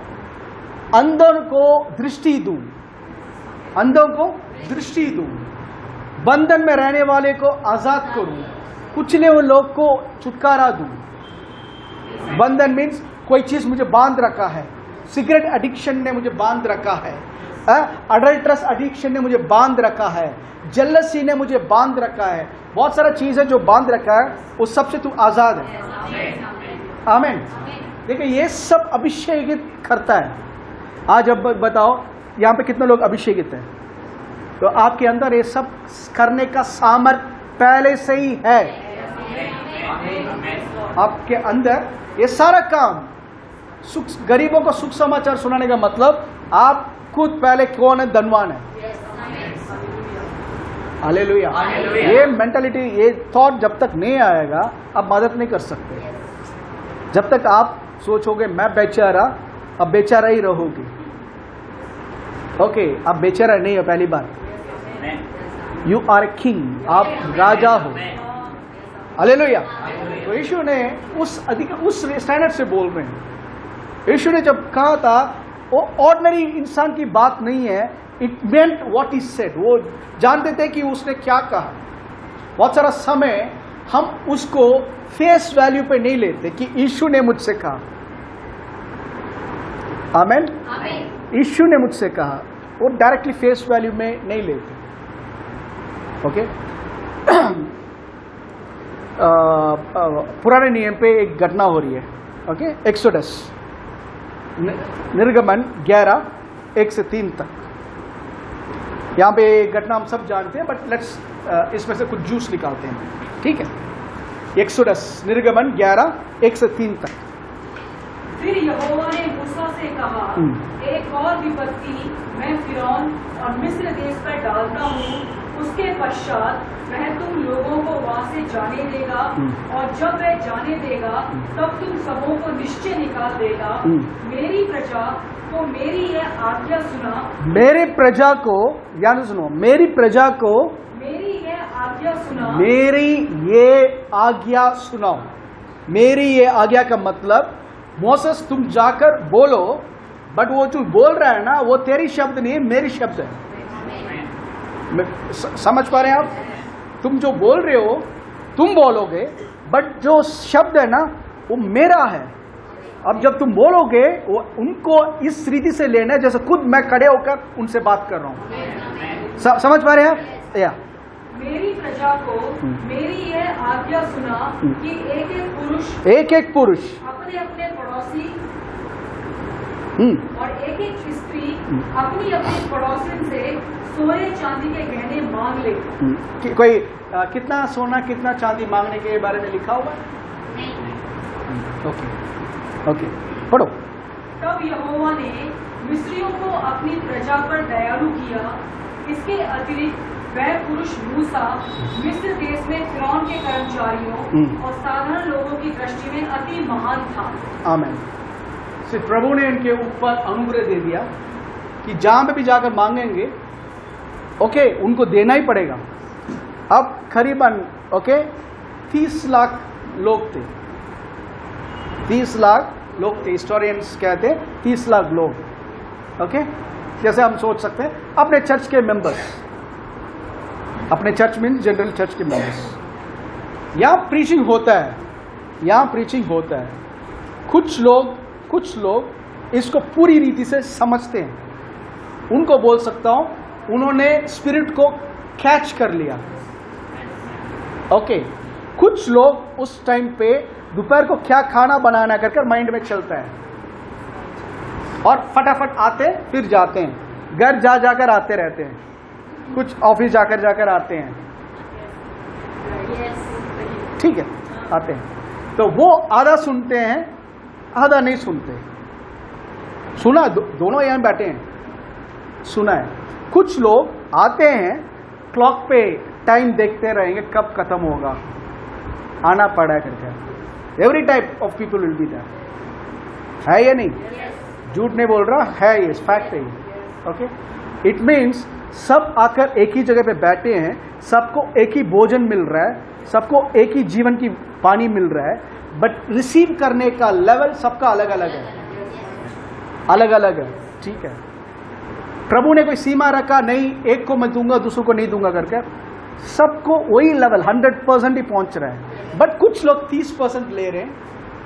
अंधों को दृष्टि दूं, अंधों को दृष्टि दूं, बंधन में रहने वाले को आजाद करूं, कुचले हुए लोग को छुटकारा दूं। बंधन मीन्स कोई चीज मुझे बांध रखा है, सिगरेट एडिक्शन ने मुझे बांध रखा है, अडल्ट्रस एडिक्शन ने मुझे बांध रखा है, जेलसी ने मुझे बांध रखा है, बहुत सारा चीज है जो बांध रखा है, उस सब से तू आजाद है। आमीन। देखिए ये सब अभिषेकित करता है। आज अब बताओ यहाँ पे कितने लोग अभिषेकित हैं? तो आपके अंदर ये सब करने का सामर्थ्य पहले से ही है। आपके अंदर ये सारा काम, गरीबों को सुख समाचार सुनाने का मतलब आप खुद पहले कौन है? धनवान है। हालेलुया। ये मेंटालिटी, ये थॉट जब तक नहीं आएगा आप मदद नहीं कर सकते। जब तक आप सोचोगे मैं बेचारा, अब बेचारा ही रहोगे। ओके, आप बेचारा नहीं हो। पहली बार यू आर ए किंग, आप राजा हो। हालेलुया। तो यीशु ने उस स्टैंडर्ड से बोल रहे हैं। यीशु ने जब कहा था वो ऑर्डिनरी इंसान की बात नहीं है, it meant what he said. वो जानते थे कि उसने क्या कहा। बहुत सारा समय हम उसको फेस वैल्यू पे नहीं लेते कि यीशु ने मुझसे कहा। आमेन। यीशु ने मुझसे कहा, वो डायरेक्टली फेस वैल्यू में नहीं लेते। ओके। पुराने नियम पे एक घटना हो रही है। ओके, एक्सोडस, निर्गमन 11:1-3 तक। यहाँ पे घटना हम सब जानते हैं, बट लेट्स इसमें से कुछ जूस निकालते हैं। ठीक है, एक्सोडस, निर्गमन 11:1-3 तक। फिर यहोवा ने मूसा से कहा, एक और विपत्ति मैं फिरौन और मिस्र देश पर डालता हूँ, उसके पश्चात वह तुम लोगों को वहां से जाने देगा, और जब वह जाने देगा तब तुम सबों को निश्चय निकाल देगा। मेरी प्रजा को मेरी यह आज्ञा सुना। मेरी प्रजा को, यानी सुनो, मेरी प्रजा को मेरी यह आज्ञा सुना। मेरी ये आज्ञा सुनाओ। मेरी ये आज्ञा का मतलब मोसेस तुम जाकर बोलो, बट वो जो बोल रहा है ना, वो तेरी शब्द नहीं है, मेरी शब्द है। समझ पा रहे हैं आप? तुम जो बोल रहे हो तुम बोलोगे, बट जो शब्द है ना वो मेरा है। अब जब तुम बोलोगे वो उनको इस रीति से लेना है जैसे खुद मैं खड़े होकर उनसे बात कर रहा हूं। समझ पा रहे हैं आप? या मेरी प्रजा को मेरी यह आज्ञा सुना कि एक एक पुरुष अपने अपने पड़ोसी और एक एक स्त्री अपनी अपनी पड़ोसिन से सोने चांदी के गहने मांग ले। कोई कितना सोना कितना चांदी मांगने के बारे में लिखा हुआ? ओके ओके, पढ़ो। तब यहोवा ने मिस्रियों को अपनी प्रजा पर दयालु किया। इसके अतिरिक्त वह पुरुष मूसा मिस्र देश में फिरौन के कर्मचारियों और साधारण लोगों की दृष्टि में अति महान था। आमीन। सिर्फ प्रभु ने इनके ऊपर अनुग्रह दे दिया कि जहां पे भी जाकर मांगेंगे, ओके, उनको देना ही पड़ेगा। अब करीबन 30 लाख लोग थे। 30 लाख लोग थे। हिस्टोरियंस कहते हैं 30 लाख लोग। ओके, जैसे हम सोच सकते हैं अपने चर्च के मेंबर्स, अपने चर्च मीन्स जनरल चर्च के मेंबर्स। यहाँ प्रीचिंग होता है, यहाँ प्रीचिंग होता है। कुछ लोग इसको पूरी रीति से समझते हैं। उनको बोल सकता हूं उन्होंने स्पिरिट को कैच कर लिया। ओके, कुछ लोग उस टाइम पे दोपहर को क्या खाना बनाना कर माइंड में चलता है, और फटाफट आते फिर जाते हैं, घर जाकर आते रहते हैं, कुछ ऑफिस जाकर आते हैं। ठीक है, आते हैं तो वो आधा सुनते हैं, आधा नहीं सुनते। सुना, दोनों यहाँ बैठे हैं, सुना है। कुछ लोग आते हैं, क्लॉक पे टाइम देखते रहेंगे कब खत्म होगा, आना पड़ा करके। Every type of people will be there. है या नहीं? झूठ नहीं बोल रहा, है ये फैक्ट है। ओके, इट मीन्स सब आकर एक ही जगह पे बैठे हैं, सबको एक ही भोजन मिल रहा है, सबको एक ही जीवन की पानी मिल रहा है, बट रिसीव करने का लेवल सबका अलग अलग है, अलग अलग है। ठीक है, प्रभु ने कोई सीमा रखा नहीं, एक को मैं दूंगा दूसरों को नहीं दूंगा करके, सबको वही लेवल 100% ही पहुंच रहा है। बट कुछ लोग 30% ले रहे हैं,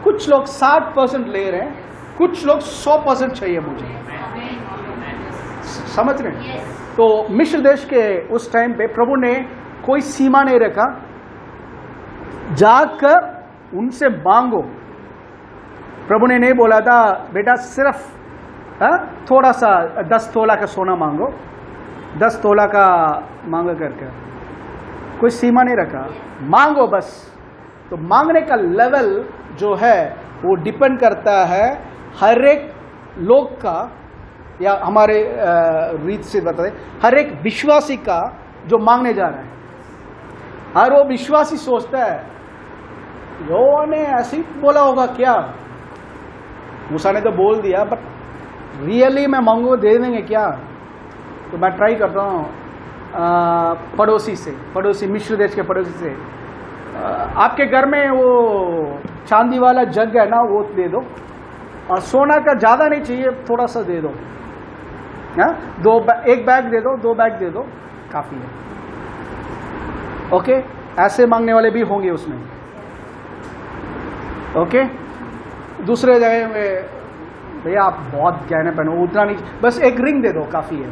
कुछ लोग 60% ले रहे हैं, कुछ लोग 100% चाहिए मुझे, समझ रहे हैं? तो मिस्र देश के उस टाइम पे प्रभु ने कोई सीमा नहीं रखा, जाकर उनसे मांगो। प्रभु ने नहीं बोला था बेटा सिर्फ थोड़ा सा 10 तोला का सोना मांगो, 10 तोला का मांगो करके, कोई सीमा नहीं रखा, मांगो बस। तो मांगने का लेवल जो है वो डिपेंड करता है हर एक लोग का, या हमारे रीत से बता दें, हर एक विश्वासी का जो मांगने जा रहा है। हर वो विश्वासी सोचता है यो ने ऐसे ही बोला होगा क्या, मूसा ने तो बोल दिया, बट रियली मैं मांगू दे देंगे क्या? तो मैं ट्राई करता हूँ पड़ोसी से, पड़ोसी मिस्र देश के पड़ोसी से, आपके घर में वो चांदी वाला जग है ना, वो दे दो, और सोना का ज़्यादा नहीं चाहिए, थोड़ा सा दे दो, एक बैग दे दो, 2 बैग दे दो, काफ़ी है। ओके, ऐसे मांगने वाले भी होंगे उसमें। ओके, दूसरे जगह में भैया आप बहुत गहने पहनो, उतना नहीं, बस एक रिंग दे दो, काफ़ी है।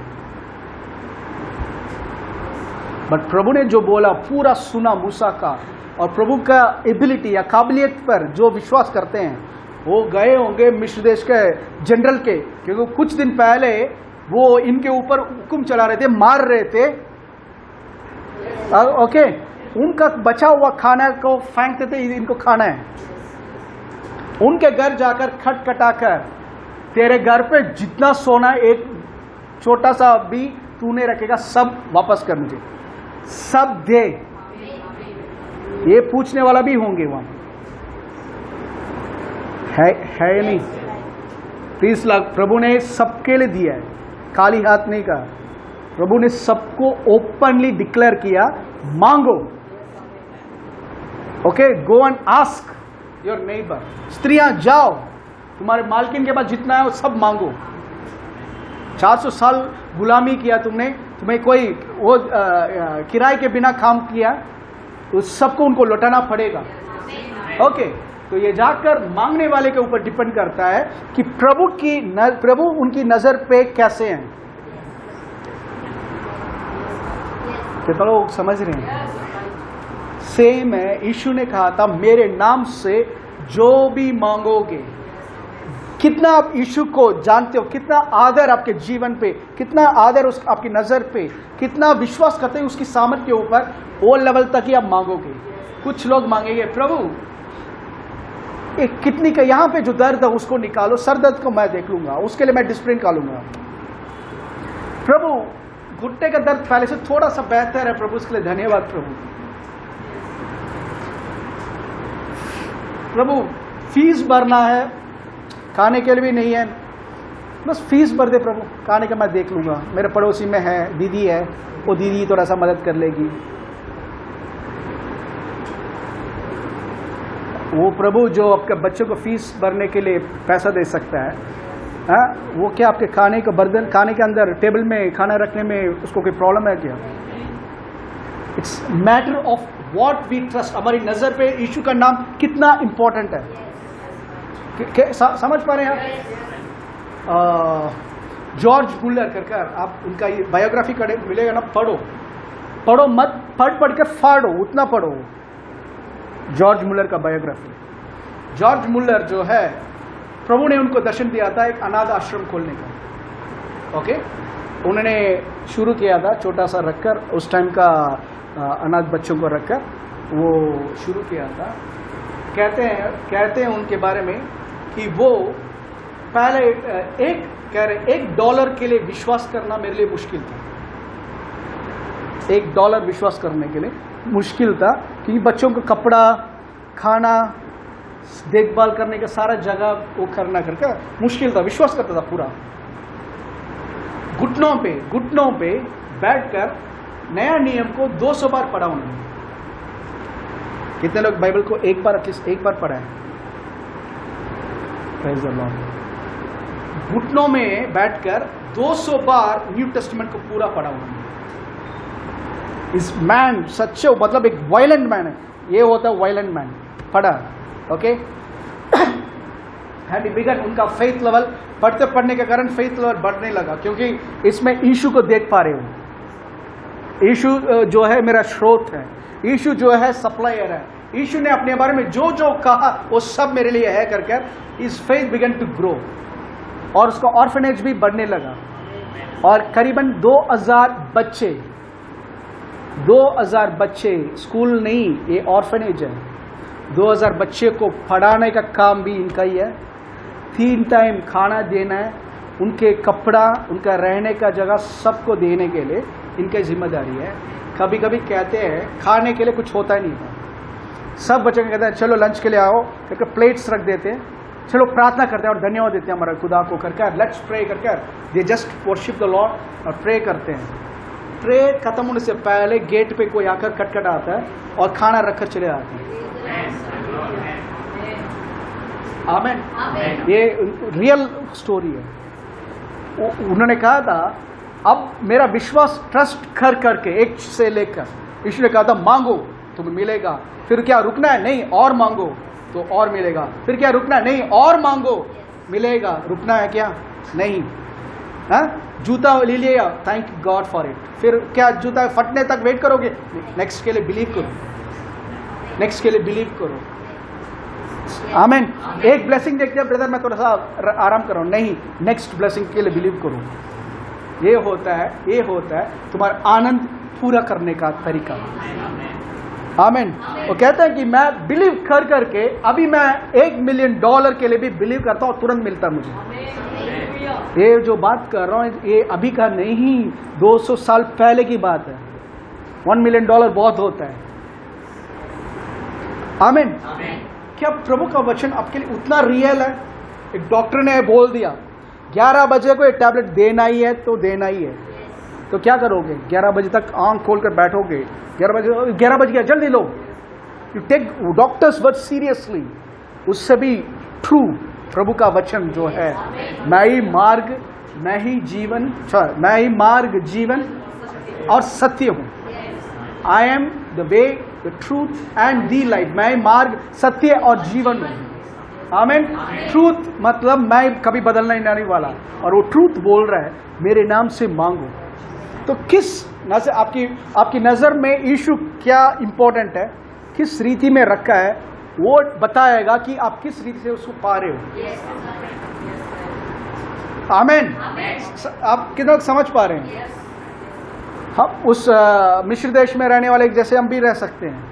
बट प्रभु ने जो बोला पूरा सुना मूसा का, और प्रभु का एबिलिटी या काबिलियत पर जो विश्वास करते हैं वो गए होंगे मिस्र देश के जनरल के, क्योंकि कुछ दिन पहले वो इनके ऊपर हुक्म चला रहे थे, मार रहे थे। ओके, उनका बचा हुआ खाना को फेंकते थे, इनको खाना है। उनके घर जाकर खटखटाकर, तेरे घर पे जितना सोना एक छोटा सा भी तूने रखेगा सब वापस कर मुझे, सब दे। ये पूछने वाला भी होंगे वहां, है या नहीं? 30 लाख प्रभु ने सबके लिए दिया है, खाली हाथ नहीं कहा। प्रभु ने सबको ओपनली डिक्लेयर किया, मांगो। Okay, go and ask your neighbour. स्त्रियां जाओ, तुम्हारे मालकिन के पास जितना है वो सब मांगो। 400 साल गुलामी किया तुमने, तुम्हें कोई वो किराए के बिना काम किया, उस सबको उनको लौटाना पड़ेगा। ओके, तो ये जाकर मांगने वाले के ऊपर डिपेंड करता है कि प्रभु उनकी नजर पे कैसे हैं। कितना लोग समझ रहे हैं? सेम है, यीशु ने कहा था मेरे नाम से जो भी मांगोगे। कितना आप यीशु को जानते हो, कितना आदर आपके जीवन पे, कितना आदर आपकी नजर पे, कितना विश्वास करते हैं उसकी सामर्थ के ऊपर, वो लेवल तक ही आप मांगोगे। कुछ लोग मांगेंगे प्रभु एक किडनी का यहाँ पे जो दर्द है उसको निकालो, सर दर्द को मैं देख लूंगा, उसके लिए मैं डिस्प्लिन निकालूंगा। प्रभु घुटने का दर्द पहले से थोड़ा सा बेहतर है प्रभु, उसके लिए धन्यवाद प्रभु। प्रभु फीस भरना है, खाने के लिए भी नहीं है, बस फीस भर दे प्रभु, खाने का मैं देख लूंगा। मेरे पड़ोसी में है दीदी है, वो दीदी थोड़ा सा मदद कर लेगी। वो प्रभु जो आपके बच्चों को फीस भरने के लिए पैसा दे सकता है, वो क्या आपके खाने को बर्तन, खाने के अंदर टेबल में खाना रखने में उसको कोई प्रॉब्लम है क्या? It's matter of what we trust. हमारी नजर पे यीशु का नाम कितना इंपॉर्टेंट है, समझ पा रहे हैं आप? जॉर्ज मुलर कर आप उनका ये बायोग्राफी मिलेगा ना, पढ़ो मत, पढ़ के फाड़ो, उतना पढ़ो। जॉर्ज मुलर का बायोग्राफी। जॉर्ज मुलर जो है, प्रभु ने उनको दर्शन दिया था एक अनाथ आश्रम खोलने का। ओके, उन्होंने शुरू किया था छोटा सा रखकर, उस टाइम का अनाथ बच्चों को रखकर वो शुरू किया था। कहते हैं उनके बारे में कि वो पहले $1 के लिए विश्वास करना मेरे लिए मुश्किल था। $1 विश्वास करने के लिए मुश्किल था, क्योंकि बच्चों को कपड़ा, खाना, देखभाल करने का सारा जगह वो करना करके मुश्किल था। विश्वास करता था पूरा, घुटनों पे बैठकर नया नियम को 200 बार पढ़ा उन्होंने। कितने लोग बाइबल को एक बार पढ़ा है? Praise the Lord. घुटनों में बैठकर 200 बार न्यू टेस्टमेंट को पूरा पढ़ा उन्होंने। इस मैन सच्चे, मतलब एक वायलेंट मैन है, ये होता है वायलेंट मैन। पढ़ा, ओके। एंड ही बिगन, उनका फेथ लेवल बढ़ते पढ़ने के कारण फेथ लेवल बढ़ने लगा, क्योंकि इसमें यीशु को देख पा रहे हो। यीशु जो है मेरा स्रोत है, यीशु जो है सप्लायर है, यीशु ने अपने बारे में जो जो कहा वो सब मेरे लिए है करके इस फेथ बिगन टू ग्रो, और उसका ऑर्फनेज भी बढ़ने लगा। और करीबन 2000 बच्चे, स्कूल नहीं ये ऑर्फनेज है, 2000 बच्चे को पढ़ाने का काम भी इनका ही है। 3 टाइम खाना देना है, उनके कपड़ा, उनका रहने का जगह सबको देने के लिए इनकी जिम्मेदारी है। कभी कभी कहते हैं खाने के लिए कुछ होता ही नहीं था, सब बच्चों को कहते हैं चलो लंच के लिए आओ करके प्लेट्स रख देते हैं, चलो प्रार्थना करते हैं और धन्यवाद देते हैं हमारे खुदा को करके, लेट्स प्रे करके they just worship the Lord और प्रे करते हैं। प्रे खत्म होने से पहले गेट पे कोई आकर खटखटाता है और खाना रखकर चले आते हैं। आमेन, ये रियल स्टोरी है। उन्होंने कहा था अब मेरा विश्वास ट्रस्ट कर करके एक से लेकर, यीशु ने कहा था मांगो तुम्हें मिलेगा, फिर क्या रुकना है, नहीं और मांगो तो और मिलेगा, फिर क्या रुकना है, नहीं और मांगो मिलेगा, रुकना है क्या, नहीं। हाँ, जूता ले लिया, थैंक गॉड फॉर इट, फिर क्या जूता फटने तक वेट करोगे, नेक्स्ट के लिए बिलीव करो, नेक्स्ट के लिए बिलीव करो। आमेन। एक ब्लेसिंग देखते हैं ब्रदर मैं थोड़ा सा आराम कर रहा हूं, नहीं, नेक्स्ट ब्लेसिंग के लिए बिलीव करो। ये होता है तुम्हारा आनंद पूरा करने का तरीका। आमेन। वो कहते हैं कि मैं बिलीव कर करके अभी मैं $1 मिलियन के लिए भी बिलीव करता हूं, तुरंत मिलता मुझे। ये जो बात कर रहा हूं ये अभी का नहीं, 200 साल पहले की बात है। $1 मिलियन बहुत होता है। आमेन। क्या प्रभु का वचन आपके लिए उतना रियल है? एक डॉक्टर ने बोल दिया 11 बजे को ये टैबलेट देना ही है तो देना ही है, तो क्या करोगे? 11 बजे तक आंख खोल कर बैठोगे? 11 बज गया जल्दी लो। You take doctor's word seriously. उससे भी ट्रू प्रभु का वचन जो है, मैं ही मार्ग, मैं ही मार्ग, जीवन और सत्य हूं। I am the way, the truth and the life. मैं मार्ग, सत्य और जीवन हूं। आमेन। ट्रूथ मतलब मैं कभी बदलना ही नहीं वाला, और वो ट्रूथ बोल रहा है मेरे नाम से मांगो। तो किस नजर आपकी नजर में यीशु क्या इंपॉर्टेंट है, किस रीति में रखा है, वो बताएगा कि आप किस रीति से उसको पा रहे हो। आमेन। आप कितना समझ पा रहे हैं? हम उस मिस्र देश में रहने वाले जैसे हम भी रह सकते हैं,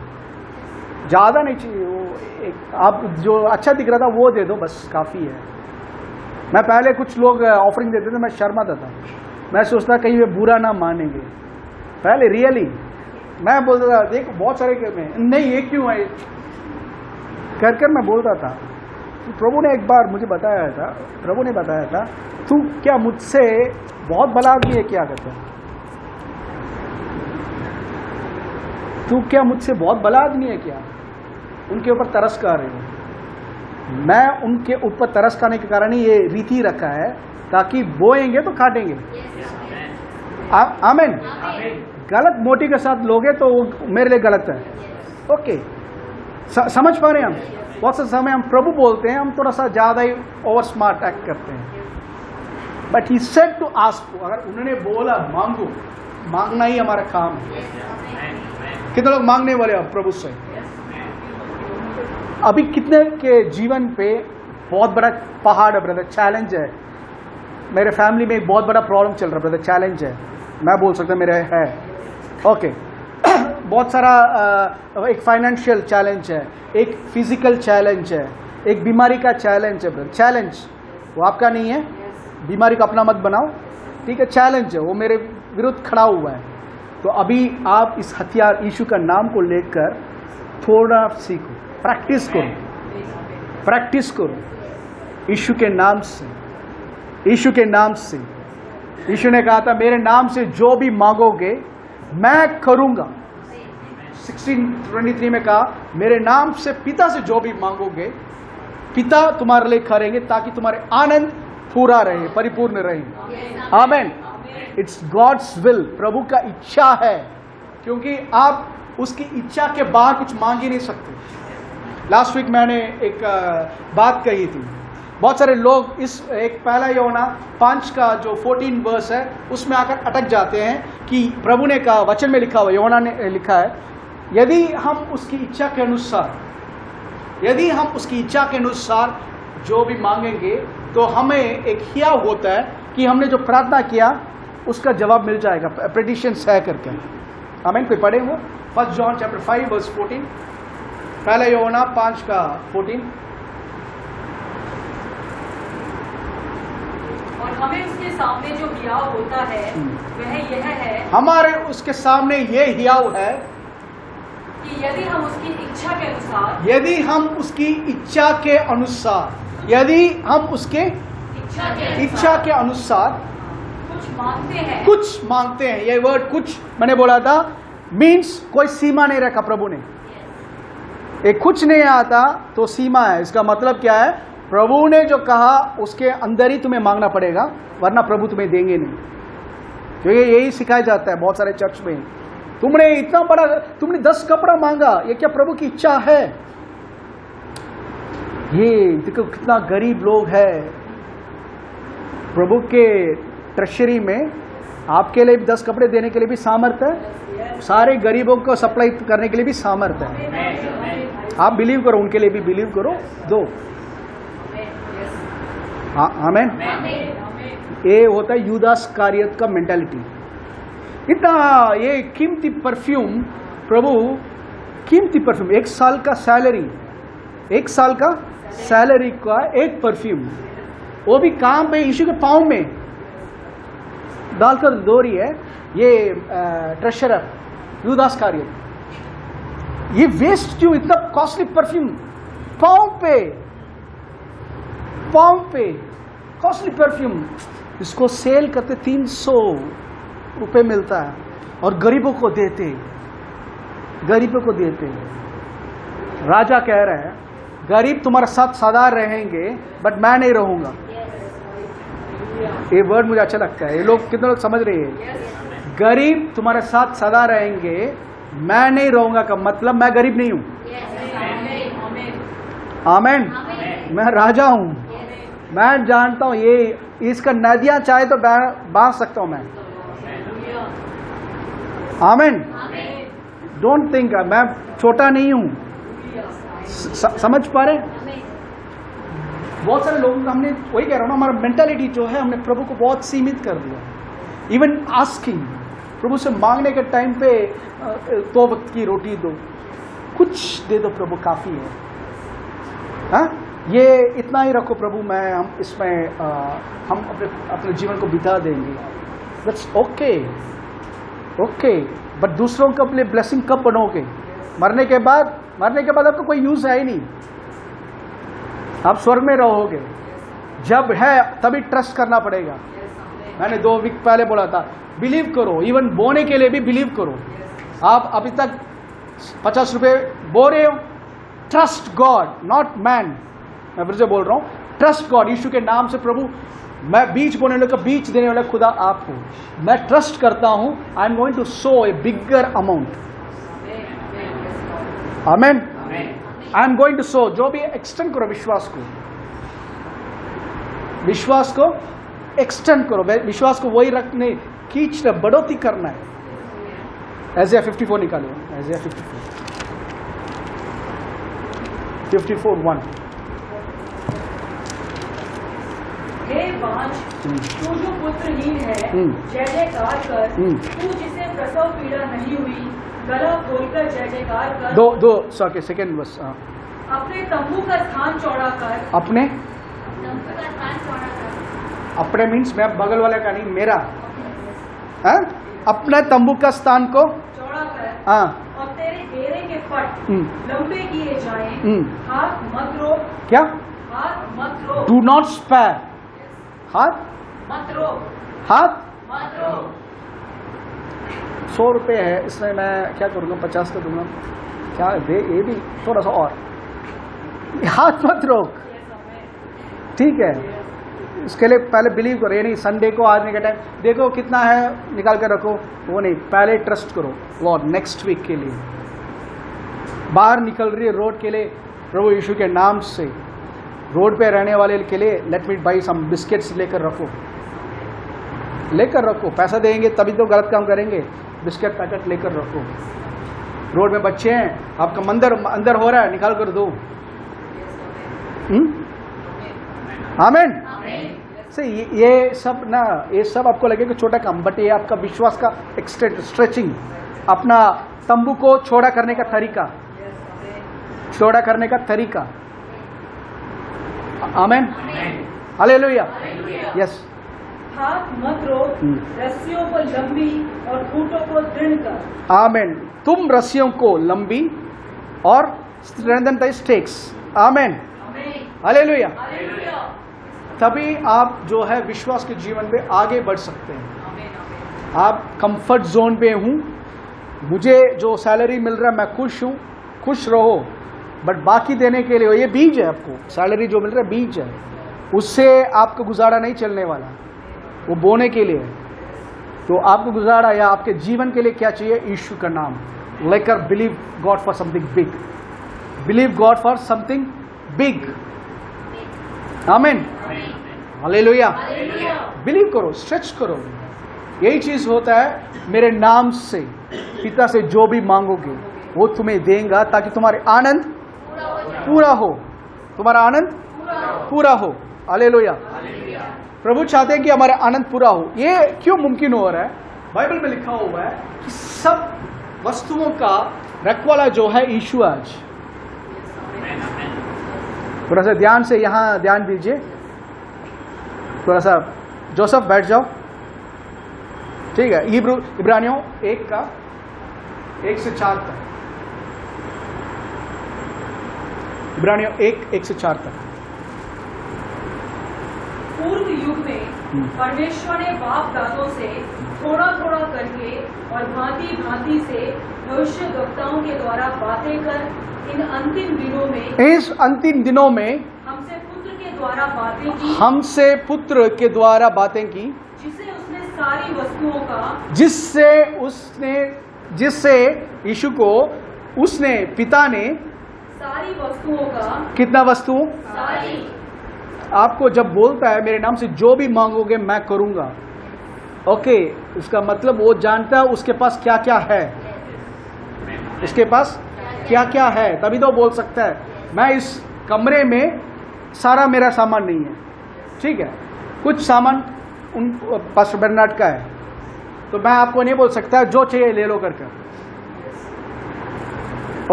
ज्यादा नहीं चाहिए, वो एक आप जो अच्छा दिख रहा था वो दे दो बस, काफी है। मैं पहले कुछ लोग ऑफरिंग देते थे, मैं शर्माता था, मैं सोचता कहीं वे बुरा ना मानेंगे। पहले रियली मैं बोलता था देख बहुत सारे में नहीं ये क्यों है कर मैं बोलता था। तो प्रभु ने एक बार मुझे बताया था, प्रभु ने बताया था तू क्या मुझसे बहुत भला आदमी है, क्या कहते हैं, तू क्या मुझसे बहुत भला आदमी है क्या? उनके ऊपर तरस खा रहे हो। मैं उनके ऊपर तरस खाने के कारण ही ये रीति रखा है ताकि बोएंगे तो काटेंगे। आमेन। गलत मोटिव के साथ लोगे तो वो मेरे लिए गलत है। ओके, समझ पा रहे हैं हम? बहुत सा समय हम प्रभु बोलते हैं, हम थोड़ा सा ज्यादा ही ओवर स्मार्ट एक्ट करते हैं। But he said to ask, अगर उन्होंने बोला मांगो, मांगना ही हमारा काम है। कितने लोग मांगने वाले हो प्रभु से? अभी कितने के जीवन पे बहुत बड़ा पहाड़ है ब्रदर, चैलेंज है। मेरे फैमिली में एक बहुत बड़ा प्रॉब्लम चल रहा है ब्रदर, चैलेंज है, मैं बोल सकता मेरे है। ओके बहुत सारा एक फाइनेंशियल चैलेंज है, एक फिजिकल चैलेंज है, एक बीमारी का चैलेंज है ब्रदर। चैलेंज वो आपका नहीं है, बीमारी को अपना मत बनाओ, ठीक है, चैलेंज है, वो मेरे विरुद्ध खड़ा हुआ है। तो अभी आप इस हथियार यीशु का नाम को लेकर थोड़ा सीखो, प्रैक्टिस करो यीशु के नाम से, यीशु के नाम से। यीशु ने कहा था मेरे नाम से जो भी मांगोगे मैं करूंगा। 16:23 में कहा मेरे नाम से पिता से जो भी मांगोगे पिता तुम्हारे लिए करेंगे ताकि तुम्हारे आनंद पूरा रहे, परिपूर्ण रहे। आमेन। इट्स गॉड्स विल, प्रभु का इच्छा है, क्योंकि आप उसकी इच्छा के बाहर कुछ मांग ही नहीं सकते। लास्ट वीक मैंने एक बात कही थी बहुत सारे लोग इस एक पहला यूहन्ना 5 का जो 14 वर्स है उसमें आकर अटक जाते हैं कि प्रभु ने कहा, वचन में लिखा हुआ, यूहन्ना ने लिखा है, यदि हम उसकी इच्छा के अनुसार जो भी मांगेंगे तो हमें एक हियाव होता है कि हमने जो प्रार्थना किया उसका जवाब मिल जाएगा, प्रेडिक्शंस है करके। आमीन। कोई पढ़े हो 1 जॉन चैप्टर 5 वर्स 14, पहला यूहन्ना 5 का 14। और हमें उसके सामने जो हियाव होता है वह यह है, हमारे उसके सामने ये हियाव है कि यदि हम उसकी इच्छा के अनुसार इच्छा के अनुसार कुछ मांगते हैं। ये वर्ड कुछ मैंने बोला था मीन्स कोई सीमा नहीं रखा प्रभु ने। एक कुछ नहीं आता तो सीमा है। इसका मतलब क्या है? प्रभु ने जो कहा उसके अंदर ही तुम्हें मांगना पड़ेगा, वरना प्रभु तुम्हें देंगे नहीं। क्योंकि यही सिखाया जाता है बहुत सारे चर्च में, तुमने इतना बड़ा, तुमने 10 कपड़ा मांगा, ये क्या प्रभु की इच्छा है? ये देखो कितना गरीब लोग है, प्रभु के ट्रेजरी में आपके लिए 10 कपड़े देने के लिए भी सामर्थ्य है, सारे गरीबों को सप्लाई करने के लिए भी सामर्थ्य है। आप बिलीव करो, उनके लिए भी बिलीव करो, दो। आमेन। ये होता है यूदास कारियत का मेंटालिटी। इतना ये कीमती परफ्यूम, प्रभु कीमती परफ्यूम, 1 साल का सैलरी का एक परफ्यूम, वो भी काम में यीशु के पाँव में डालकर दो रही है ये ट्रेशरर यूदास कारियत। ये वेस्ट क्यों? इतना कॉस्टली परफ्यूम पाँव पे कॉस्टली परफ्यूम, इसको सेल करते 300 रुपये मिलता है और गरीबों को देते। राजा कह रहा है गरीब तुम्हारे साथ सदा रहेंगे बट मैं नहीं रहूंगा। ये वर्ड मुझे अच्छा लगता है। ये लोग कितने लोग समझ रहे हैं? गरीब तुम्हारे साथ सदा रहेंगे, मैं नहीं रहूंगा का मतलब मैं गरीब नहीं हूं। आमेन। मैं राजा हूं, मैं जानता हूं ये इसका नदियां चाहे तो बांध सकता हूं मैं। आमेन। डोंट थिंक मैं छोटा नहीं हूं। समझ पा रहे? बहुत सारे लोगों को हमने, वही कह रहा हूं ना, हमारा मेंटालिटी जो है हमने प्रभु को बहुत सीमित कर दिया। इवन आस्किंग, प्रभु से मांगने के टाइम पे 2 वक्त की रोटी दो, कुछ दे दो प्रभु काफी है। हाँ, ये इतना ही रखो प्रभु, हम इसमें हम अपने जीवन को बिता देंगे। दैट्स ओके, बट दूसरों के लिए ब्लेसिंग कब बनोगे? मरने के बाद आपको कोई यूज है ही नहीं। आप स्वर्ग में रहोगे, जब है तभी ट्रस्ट करना पड़ेगा। मैंने 2 वीक पहले बोला था, बिलीव करो, इवन बोने के लिए भी बिलीव करो। आप अभी तक 50 रुपये बो रहे हो, ट्रस्ट गॉड नॉट मैन। मैं फिर से बोल रहा हूं, ट्रस्ट गॉड। यीशु के नाम से प्रभु, मैं बीज बोने वाले का बीज देने वाला खुदा आप हो। मैं ट्रस्ट करता हूं, I am going to sow a bigger amount. Amen. I am going to sow. जो भी एक्सटेंड करो विश्वास को एक्सटेंड करो, विश्वास को वही रखने, खींचना, बढ़ोतरी करना है। Isaiah 54 निकालो, Isaiah 54:1। हे बांझ, तू जो पुत्रहीन है, जय जयकार कर। तू जिसे प्रसव पीड़ा नहीं हुई, गला खोलकर जय जयकार कर। दो सेकेंड बस। अपने तंबू का स्थान चौड़ा कर। अपने मीन्स मैं बगल वाले का नहीं, मेरा। अपने तंबू का स्थान को चौड़ा कर। हाँ। और तेरे डेरे के पट लंबे किए जाएं। हाथ मत रोक। क्या? हाथ मत रोक। Do not spare. हाथ मत रोक। 100 रुपये है, इसमें मैं क्या करूँगा? 50 का दूंगा। क्या दे? ये भी थोड़ा सा और। हाथ मत रोक, ठीक है? इसके लिए पहले बिलीव करो। ये नहीं संडे को आने के टाइम देखो कितना है निकाल कर रखो, वो नहीं। पहले ट्रस्ट करो लॉर्ड, नेक्स्ट वीक के लिए बाहर निकल रही है रोड के लिए, प्रभु यीशु के नाम से रोड पे रहने वाले के लिए let me buy some biscuits लेकर रखो, पैसा देंगे तभी तो गलत काम करेंगे, बिस्किट पैकेट लेकर रखो। रोड में बच्चे हैं, आपका अंदर हो रहा है, निकाल कर दो। आमीन। से ये सब आपको लगेगा छोटा काम, बट ये आपका विश्वास का स्ट्रेचिंग, अपना तंबू को छोड़ा करने का तरीका। आमीन, हालेलुया। यस। हाथ मत रोक, रस्सियों को लंबी और खूंटों को दृढ़ कर। आमीन। तुम रस्सियों को लंबी और स्ट्रेंथन द स्टेक्स। आमीन, हालेलुया। तभी आप जो है विश्वास के जीवन में आगे बढ़ सकते हैं। आप कंफर्ट जोन पे हूँ, मुझे जो सैलरी मिल रहा है मैं खुश हूँ, खुश रहो, बट बाकी देने के लिए ये बीज है। आपको सैलरी जो मिल रहा है बीज है, उससे आपका गुजारा नहीं चलने वाला, वो बोने के लिए। तो आपको गुजारा या आपके जीवन के लिए क्या चाहिए? यीशु का नाम लेकर believe God for something big, believe God for something big. आमीन, हालेलुया। बिलीव करो, स्ट्रेच करो। यही चीज होता है, मेरे नाम से पिता से जो भी मांगोगे वो तुम्हें देंगे, ताकि तुम्हारे आनंद पूरा हो, तुम्हारा आनंद पूरा हो। हालेलुया। प्रभु चाहते हैं कि हमारा आनंद पूरा हो। ये क्यों मुमकिन हो रहा है? बाइबल में लिखा हुआ है कि सब वस्तुओं का रखवाला जो है यीशु आज। थोड़ा सा ध्यान से यहां ध्यान दीजिए, थोड़ा सा जोसेफ बैठ जाओ, ठीक है। इब्रानियों 1 से 4 तक, इब्रानियों 1 से 4 तक। पूर्व युग में परमेश्वर ने बाप दादों से थोड़ा थोड़ा करके और भांति भांति से भविष्यद्वक्ताओं के द्वारा बातें कर इस अंतिम दिनों में हमसे पुत्र के द्वारा बातें की, जिससे यीशु को उसने पिता ने सारी वस्तुओं का, कितना वस्तुओं? सारी। आपको जब बोलता है मेरे नाम से जो भी मांगोगे मैं करूंगा, ओके, उसका मतलब वो जानता है उसके पास क्या क्या है, उसके पास क्या क्या है, तभी तो बोल सकता है मैं इस कमरे में सारा मेरा सामान नहीं है, ठीक है, कुछ सामान उन पास्टर बर्नार्ड का है, तो मैं आपको नहीं बोल सकता जो चाहिए ले लो करके,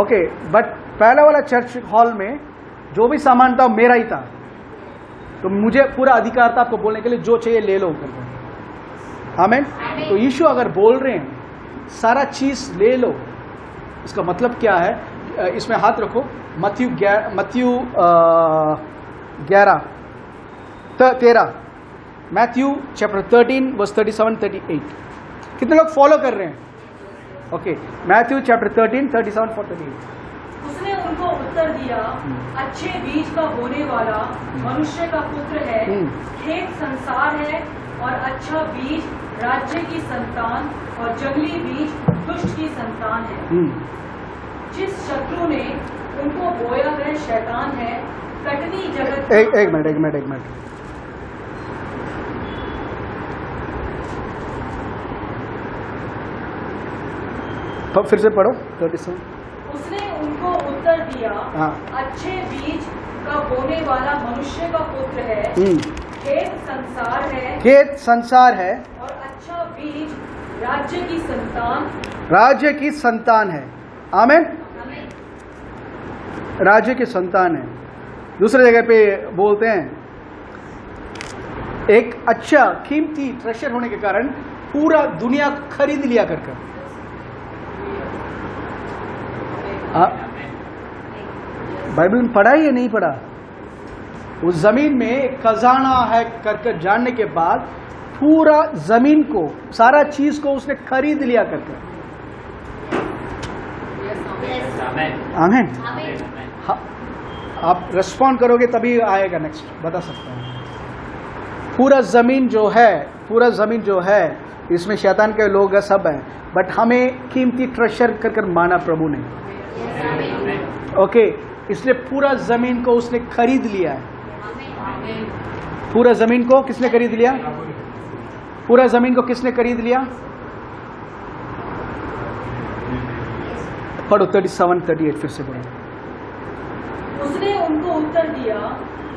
ओके। बट पहला वाला चर्च हॉल में जो भी सामान था मेरा ही था, तो मुझे पूरा अधिकार था आपको बोलने के लिए जो चाहिए ले लो करके। आमीन। तो यीशु अगर बोल रहे हैं सारा चीज ले लो, इसका मतलब क्या है? इसमें हाथ रखो, मत्ती 11:13, मैथ्यू चैप्टर 13 वर्स 37-38। कितने लोग फॉलो कर रहे हैं? Okay, Matthew chapter 13 37-38। उसने उनको उत्तर दिया, अच्छे बीज का बोने वाला मनुष्य का पुत्र है। खेत संसार है और अच्छा बीज राज्य की संतान और जंगली बीज दुष्ट की संतान है। जिस शत्रु ने उनको बोया वह शैतान है। कटनी जगत एक मिनट तो फिर से पढ़ो 37। उसने उनको उत्तर दिया, अच्छे बीज का बोने वाला मनुष्य का पुत्र है। खेत संसार है और अच्छा बीज राज्य की संतान है। आमीन। राज्य की संतान है। दूसरे जगह पे बोलते हैं एक अच्छा कीमती ट्रेजर होने के कारण पूरा दुनिया खरीद लिया कर। बाइबल में पढ़ा या नहीं पढ़ा? उस जमीन में खजाना है करके जानने के बाद पूरा जमीन को, सारा चीज को उसने खरीद लिया करके। आमीन। आप रिस्पॉन्ड करोगे तभी आएगा नेक्स्ट, बता सकता हूँ। पूरा जमीन जो है इसमें शैतान के लोग सब हैं, बट हमें कीमती ट्रेजर कर माना प्रभु ने, ओके। इसलिए पूरा जमीन को उसने खरीद लिया है। पूरा जमीन को किसने खरीद लिया? पूरा जमीन को किसने खरीद लिया? पढ़ो 37, 38 फिर से पढ़ो। उसने उनको उत्तर दिया,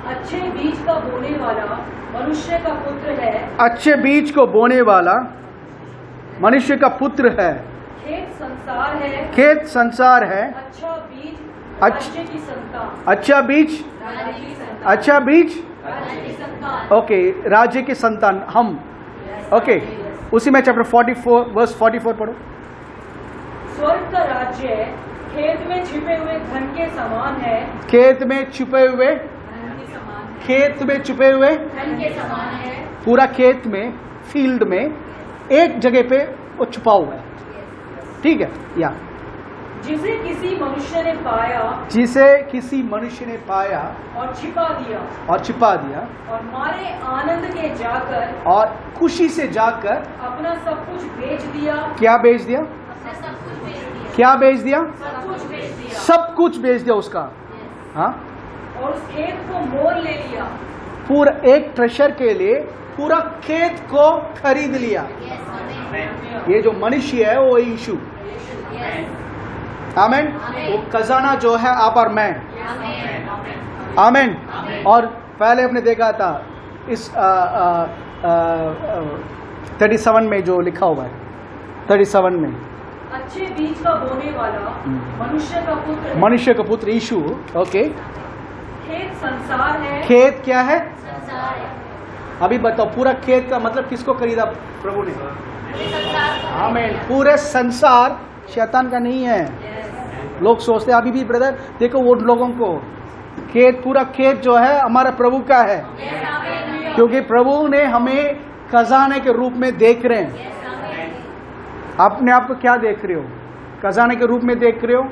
अच्छे बीज का बोने वाला मनुष्य का पुत्र है। अच्छे बीज को बोने वाला मनुष्य का पुत्र है। खेत संसार है। खेत संसार है। अच्छा बीज अच्छ- राज्य की संतान। अच्छा बीज, राज्य की संतान। अच्छा बीज, राज्य की संतान। ओके, राज्य की संतान हम। ओके, उसी में चैप्टर 44 वर्स 44 पढ़ो। स्वर्ग का राज्य खेत में छिपे हुए धन के समान है। खेत में छुपे हुए, खेत में छुपे हुए धन के समान है। पूरा खेत में, फील्ड में एक जगह पे वो छुपा हुआ है। ठीक है, या जिसे किसी मनुष्य ने पाया जिसे किसी मनुष्य ने पाया और छिपा दिया, और छिपा दिया, और मारे आनंद के जाकर और खुशी से जाकर अपना सब कुछ बेच दिया। क्या बेच दिया? क्या बेच दिया? सब कुछ बेच दिया सब कुछ बेच दिया उसका। हाँ, और उस खेत को मोल ले लिया। पूरा एक ट्रेशर के लिए पूरा खेत को खरीद लिया। ये जो मनुष्य है वो यीशु। आमेन। वो खजाना जो है आप और मैं। आमेन। और पहले हमने देखा था इस 37 में जो लिखा हुआ है, 37 में अच्छे बीज का बोने वाला मनुष्य का पुत्र है। मनुष्य का पुत्र यीशु। ओके, खेत संसार है। खेत क्या है? अभी बताओ, पूरा खेत का मतलब किसको खरीदा प्रभु ने? आमीन। पूरे संसार शैतान का नहीं है। लोग सोचते हैं अभी भी, ब्रदर देखो वो लोगों को, खेत, पूरा खेत जो है हमारा प्रभु का है, क्योंकि प्रभु ने हमें खजाने के रूप में देख रहे हैं। अपने आप को क्या देख रहे हो? खजाने के रूप में देख रहे हो?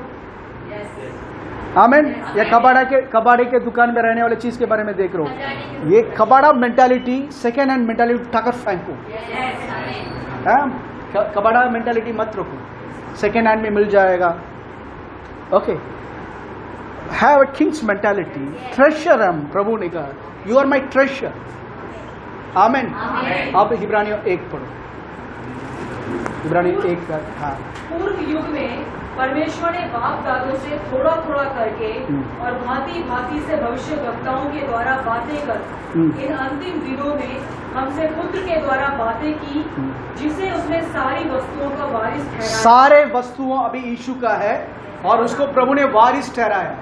आमीन। या कबाड़े के दुकान में रहने वाले चीज के बारे में देख रहे हो? ये कबाड़ा मेंटालिटी, सेकेंड हैंड मेंटालिटी उठाकर फेंको। कबाड़ा मेंटालिटी मत रखो, सेकेंड हैंड में मिल जाएगा। Okay, have a Kings mentality. ट्रेशर हम, प्रभु ने कहा यू आर माई ट्रेशर। आमीन। आप इब्रानियों 1 पढ़ो। इब्रानियों 1 का, हाँ। पूर्व युग में परमेश्वर ने बाप दादों से थोड़ा थोड़ा करके और भांति भांति से भविष्यवक्ताओं के द्वारा बातें कर इन अंतिम दिनों में हमसे पुत्र के द्वारा बातें की, जिसे उसने सारी वस्तुओं का वारिस ठहराया। सारे वस्तुओं अभी यीशु का है और उसको प्रभु ने वारिस ठहराया।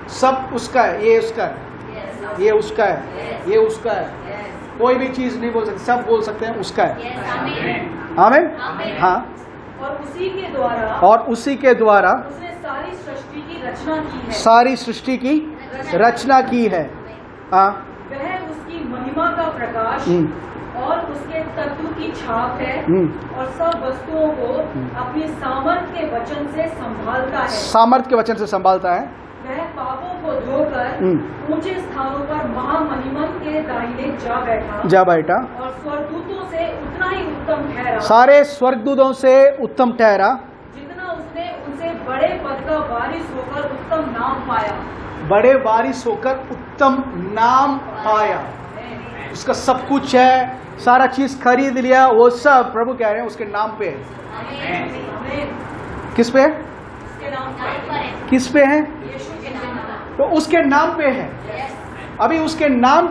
सब उसका है, ये उसका है, ये उसका है, ये उसका है। कोई भी चीज नहीं बोल सकते, सब बोल सकते हैं उसका है। आमीन। हाँ। और उसी के द्वारा, और उसी के द्वारा उसने सारी सृष्टि की रचना की है। सारी सृष्टि की रचना की है। हाँ। वह उसकी महिमा का प्रकाश और उसके तत्व की छाप है, और सब वस्तुओं को अपनी सामर्थ के वचन से संभालता है। सामर्थ के वचन से संभालता है। वह पापों को धोकर ऊंचे स्थानों पर महामहिमन के दाहिने जा बैठा, और स्वर्गदूतों से उतना ही उत्तम ठहरा। सारे स्वर्गदूतों से उत्तम ठहरा, जितना उसने उनसे बड़े पद का वारिस होकर उत्तम नाम पाया। बड़े वारिस होकर उत्तम नाम पाया। उसका सब कुछ है, सारा चीज खरीद लिया, वो सब प्रभु कह रहे हैं उसके नाम पे है। किस पे? उसके नाम पर। किस पे है? यीशु के नाम पर। तो उसके नाम पे है। अभी उसके नाम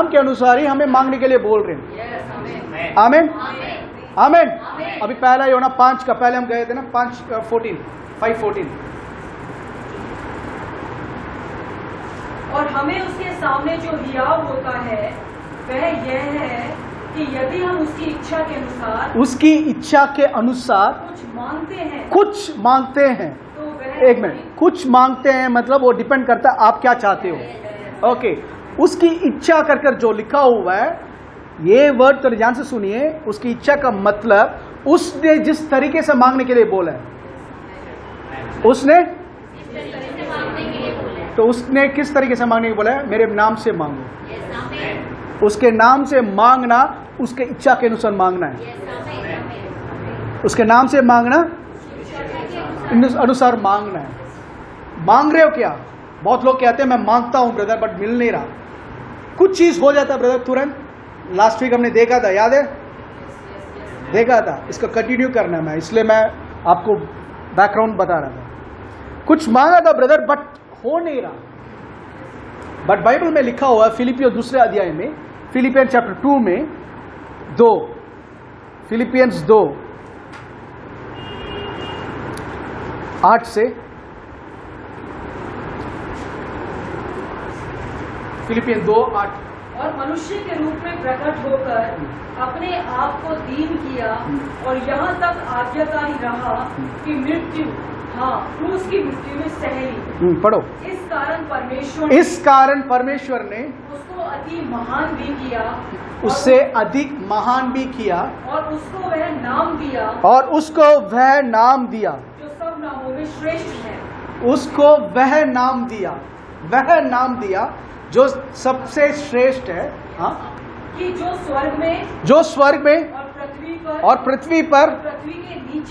के अनुसार ही हमें मांगने के लिए बोल रहे हैं। आमीन। आमीन। अभी पहला योना 5 का, पहले हम गए थे ना 5:14। और हमें उसके सामने जो हियाव होता है वह यह है कि यदि हम उसकी इच्छा के अनुसार कुछ मांगते हैं तो वह, एक मिनट, कुछ मांगते हैं मतलब वो डिपेंड करता है आप क्या चाहते हो। ओके, उसकी इच्छा कर कर जो लिखा हुआ है, ये वर्ड तो ध्यान से सुनिए। उसकी इच्छा का मतलब उसने जिस तरीके से मांगने के लिए बोला है, उसने किस तरीके से मांगने के बोला है? मेरे नाम से मांगो। उसके नाम से मांगना, उसके इच्छा के अनुसार मांगना है। उसके नाम से मांगना, अनुसार मांगना है। मांग रहे हो क्या? बहुत लोग कहते हैं मैं मांगता हूं ब्रदर बट मिल नहीं रहा, कुछ चीज हो जाता है ब्रदर तुरंत। लास्ट वीक हमने देखा था, याद है, देखा था। इसका कंटिन्यू करना है, मैं इसलिए मैं आपको बैकग्राउंड बता रहा था। कुछ मांगा था ब्रदर बट हो नहीं रहा। बट बाइबल में लिखा हुआ है फिलिपियो 2 अध्याय में, फिलिपियंस चैप्टर 2 में 2, फिलिपियंस 2:8 से, फिलिपियंस 2:8। और मनुष्य के रूप में प्रकट होकर अपने आप को दीन किया और यहाँ तक आज्ञाकारी रहा कि मृत्यु, हाँ, क्रूस की मृत्यु में सह ली। पढ़ो। इस कारण परमेश्वर ने उसको अति महान भी किया, उससे अधिक महान भी किया, और उसको वह नाम दिया, और उसको वह नाम दिया जो सब नामों में श्रेष्ठ है। उसको वह नाम दिया, वह नाम दिया जो सबसे श्रेष्ठ है। हाँ, कि जो स्वर्ग में और पृथ्वी पर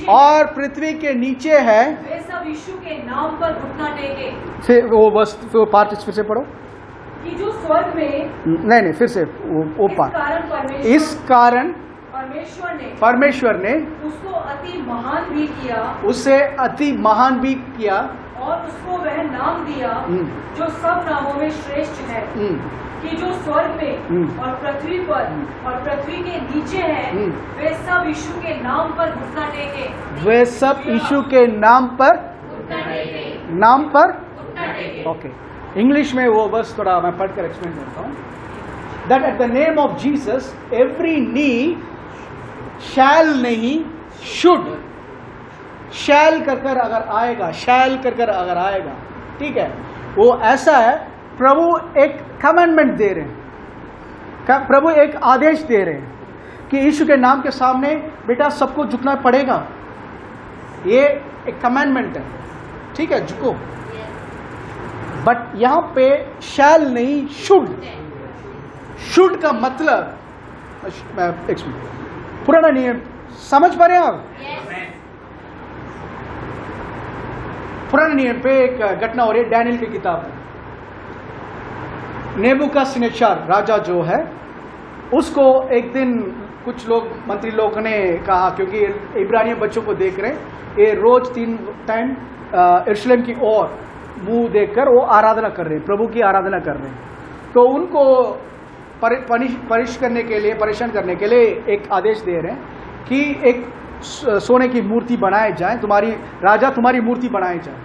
और पृथ्वी के नीचे है, वे सब यीशु के नाम पर घुटना टेके। फिर वो बस वो पार्ट फिर से पढ़ो। कि जो स्वर्ग में, नहीं फिर से वो पार्ट। इस कारण परमेश्वर ने उसको अति महान भी किया, उसे अति महान भी किया, और उसको वह नाम दिया जो सब नामों में श्रेष्ठ है, कि जो स्वर्ग में और पृथ्वी पर और पृथ्वी के नीचे है, वे सब यीशु के नाम पर घुटना टेके। वे सब यीशु के नाम पर ओके। इंग्लिश में वो बस थोड़ा मैं पढ़कर एक्सप्लेन करता हूँ। That at the name of Jesus every knee shall नहीं शुड, शैल कर अगर आएगा, शैल कर अगर आएगा, ठीक है, वो ऐसा है। प्रभु एक कमांडमेंट दे रहे हैं, प्रभु एक आदेश दे रहे हैं कि यीशु के नाम के सामने बेटा सबको झुकना पड़ेगा। ये एक कमांडमेंट है, ठीक है, झुको। बट यहां पे शैल नहीं शुड। शुड का मतलब पुराना नियम समझ पा रहे हैं आप? पुराने नियम पे एक घटना हो रही है डैनियल की किताब में। नेबूकदनेस्सर राजा जो है, उसको एक दिन कुछ लोग, मंत्री लोग ने कहा, क्योंकि इब्रानियों बच्चों को देख रहे, ये रोज 3 टाइम यरूशलेम की ओर मुंह देखकर वो आराधना कर रहे हैं, प्रभु की आराधना कर रहे हैं। तो उनको परेशान करने के लिए एक आदेश दे रहे हैं कि एक सोने की मूर्ति बनाए जाए, तुम्हारी मूर्ति बनाई जाए,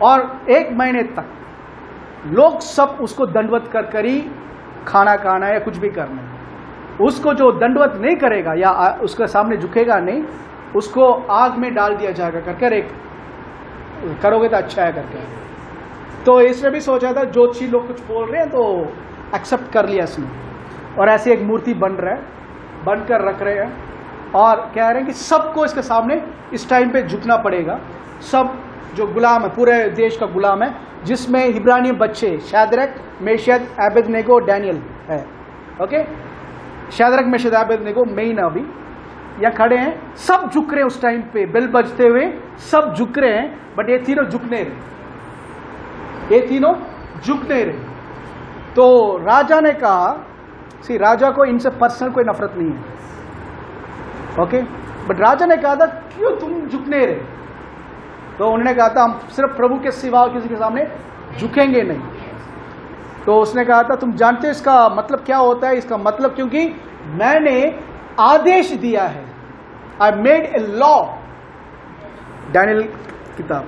और 1 महीने तक लोग सब उसको दंडवत कर ही खाना खाना या कुछ भी करना है। उसको जो दंडवत नहीं करेगा या उसके सामने झुकेगा नहीं, उसको आग में डाल दिया जाएगा कर एक करोगे तो अच्छा है करके। तो इसने भी सोचा था, ज्योतिषी लोग कुछ बोल रहे हैं तो एक्सेप्ट कर लिया इसने, और ऐसे एक मूर्ति बनकर रख रहे हैं, और कह रहे हैं कि सबको इसके सामने इस टाइम पे झुकना पड़ेगा। सब जो गुलाम है, पूरे देश का गुलाम है, जिसमें इब्रानी बच्चे शाद्रक, मेशक, अबेदनेगो, डैनियल है। ओके, शाद्रक, मेशक, अबेदनेगो मेन अभी यहाँ खड़े हैं, सब झुक रहे हैं उस टाइम पे, बेल बजते हुए सब झुक रहे हैं। बट ये तीनों झुक नहीं रहे। तो राजा ने कहा, राजा को इनसे पर्सनल कोई नफरत नहीं है, ओके, बट राजा ने कहा था क्यों तुम झुक नहीं रहे? तो उन्होंने कहा था हम सिर्फ प्रभु के सिवा किसी के सामने झुकेंगे नहीं। तो उसने कहा था तुम जानते हो इसका मतलब क्या होता है? इसका मतलब क्योंकि मैंने आदेश दिया है, I made a law. Daniel किताब,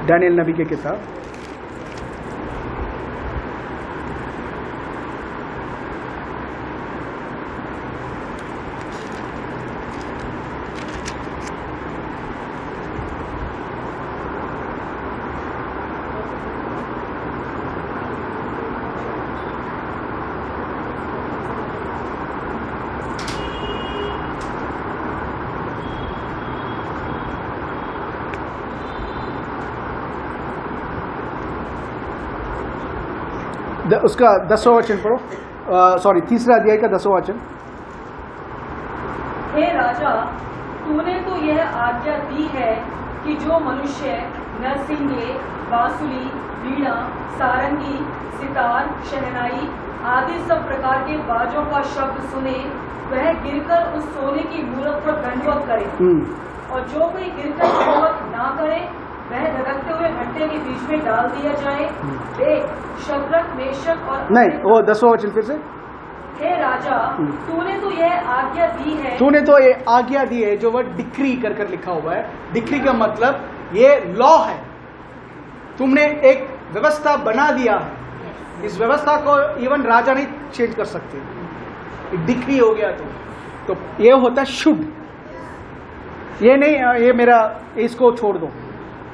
डैनियल नबी की किताब, उसका 10वां वचन पढ़ो, सॉरी 3रा अध्याय का 10वां वचन। हे राजा, तूने तो यह आज्ञा दी है कि जो मनुष्य नरसिंगे, बांसुरी, वीणा, सारंगी, सितार, शहनाई आदि सब प्रकार के बाजों का शब्द सुने, वह गिरकर उस सोने की मूरत पर दंडवत करे। और जो कोई गिरकर दंडवत ना करे, वह धड़कते हुए भट्टे के बीच में डाल दिया जाए। देख, शद्रक, मेशक और नहीं, वो 10वां वचन फिर से। हे राजा, तूने तो यह आज्ञा दी है। तूने तो ये आज्ञा दी है, जो वर्ड डिक्री कर कर लिखा हुआ है। डिक्री का मतलब ये लॉ है, तुमने एक व्यवस्था बना दिया है। इस व्यवस्था को इवन राजा नहीं चेंज कर सकते। डिक्री हो गया तो ये होता है शुड। ये नहीं ये मेरा, इसको छोड़ दो,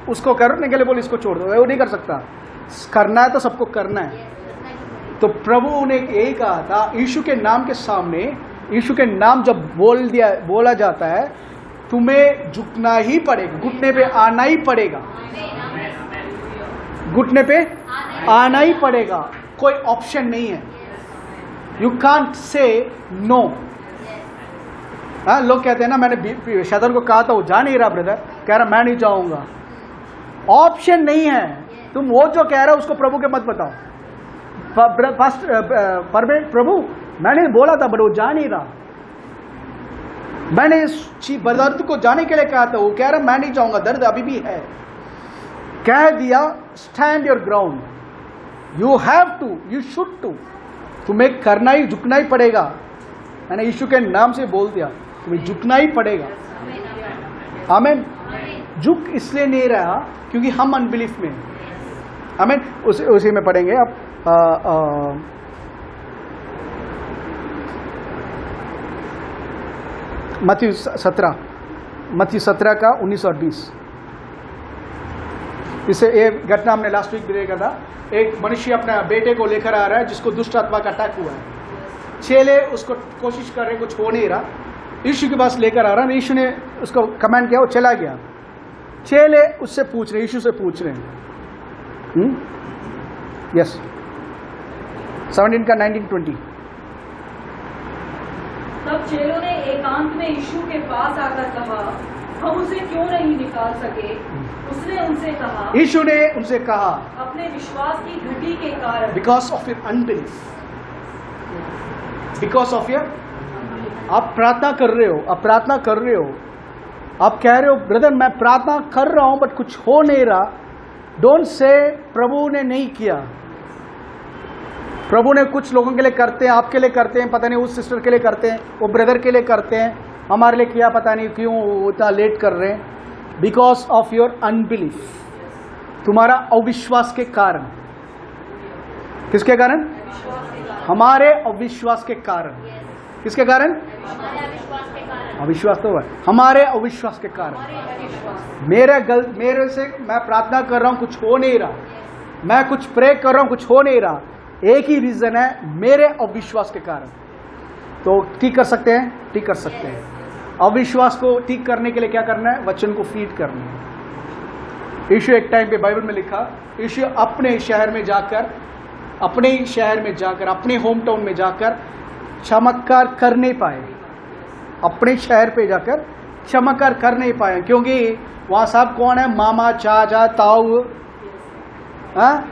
उसको करने के लिए बोल, इसको छोड़ दो, वो नहीं कर सकता। करना है तो सबको करना है। तो प्रभु ने यही कहा था, यीशु के नाम के सामने, यीशु के नाम जब बोला जाता है, तुम्हें झुकना ही पड़ेगा, घुटने पे आना ही पड़ेगा, घुटने पे आना ही पड़ेगा, कोई ऑप्शन नहीं है। You can't say no. लोग कहते हैं ना, मैंने शदर को कहा था, वो जा नहीं रहा ब्रदर, कह रहा मैं नहीं जाऊंगा। ऑप्शन नहीं है। तुम वो जो कह रहे हो उसको प्रभु के मत बताओ। प्रभु मैंने बोला था बट वो जा नहीं रहा। मैंने दर्द को जाने के लिए कहा था, वो कह रहा मैं नहीं जाऊंगा, दर्द अभी भी है। कह दिया stand your ground, you have to, you should to, तुम्हें करना ही, झुकना ही पड़ेगा। मैंने यीशु के नाम से बोल दिया, तुम्हें झुकना ही पड़ेगा। आमीन। झुक इसलिए नहीं रहा क्योंकि हम अनबिलीफ में। आमीन। उसी में पढ़ेंगे आप मत्ती 17 का 19 और 20। इसे एक घटना हमने लास्ट वीक भी देखा था। एक मनुष्य अपने बेटे को लेकर आ रहा है जिसको दुष्ट आत्मा का अटैक हुआ है। चेले उसको कोशिश कर रहे, कुछ हो नहीं रहा। यीशु के पास लेकर आ रहा है, यीशु ने उसको कमांड किया, वो चला गया। चेले उससे पूछ रहे, यीशु से पूछ रहे हैं। यस 17 का 19-20। तब चेलों ने एकांत में यीशु के पास आकर कहा, हम उसे क्यों नहीं निकाल सके? उसने उनसे कहा, यीशु ने उनसे कहा, अपने विश्वास की घटी के कारण, because of your unbelief, because of your, आप प्रार्थना कर रहे हो, आप प्रार्थना कर रहे हो, आप कह रहे हो ब्रदर मैं प्रार्थना कर रहा हूं बट कुछ हो नहीं रहा। डोंट से प्रभु ने नहीं किया। प्रभु ने कुछ लोगों के लिए करते हैं, आपके लिए करते हैं, पता नहीं उस सिस्टर के लिए करते हैं, वो ब्रदर के लिए करते हैं, हमारे लिए किया पता नहीं क्यों इतना लेट कर रहे हैं। बिकॉज ऑफ योर अनबिलीफ, तुम्हारा अविश्वास के कारण। किसके कारण? हमारे अविश्वास के कारण। किसके कारण? अविश्वास तो है, हमारे अविश्वास के कारण। मेरे से मैं प्रार्थना कर रहा हूं, कुछ हो नहीं रहा, मैं कुछ प्रे कर रहा हूं, कुछ हो नहीं रहा। एक ही रीजन है, मेरे अविश्वास के कारण। तो ठीक कर सकते हैं, ठीक कर सकते हैं। अविश्वास को ठीक करने के लिए क्या करना है? वचन को फीड करना है। यीशु एक टाइम पे बाइबल में लिखा, यीशु अपने शहर में जाकर, अपने ही शहर में जाकर, अपने होम टाउन में जाकर चमत्कार कर नहीं पाए। अपने शहर पे जाकर चमत्कार कर नहीं पाए क्योंकि वहां सब कौन है? मामा, चाचा, ताऊ,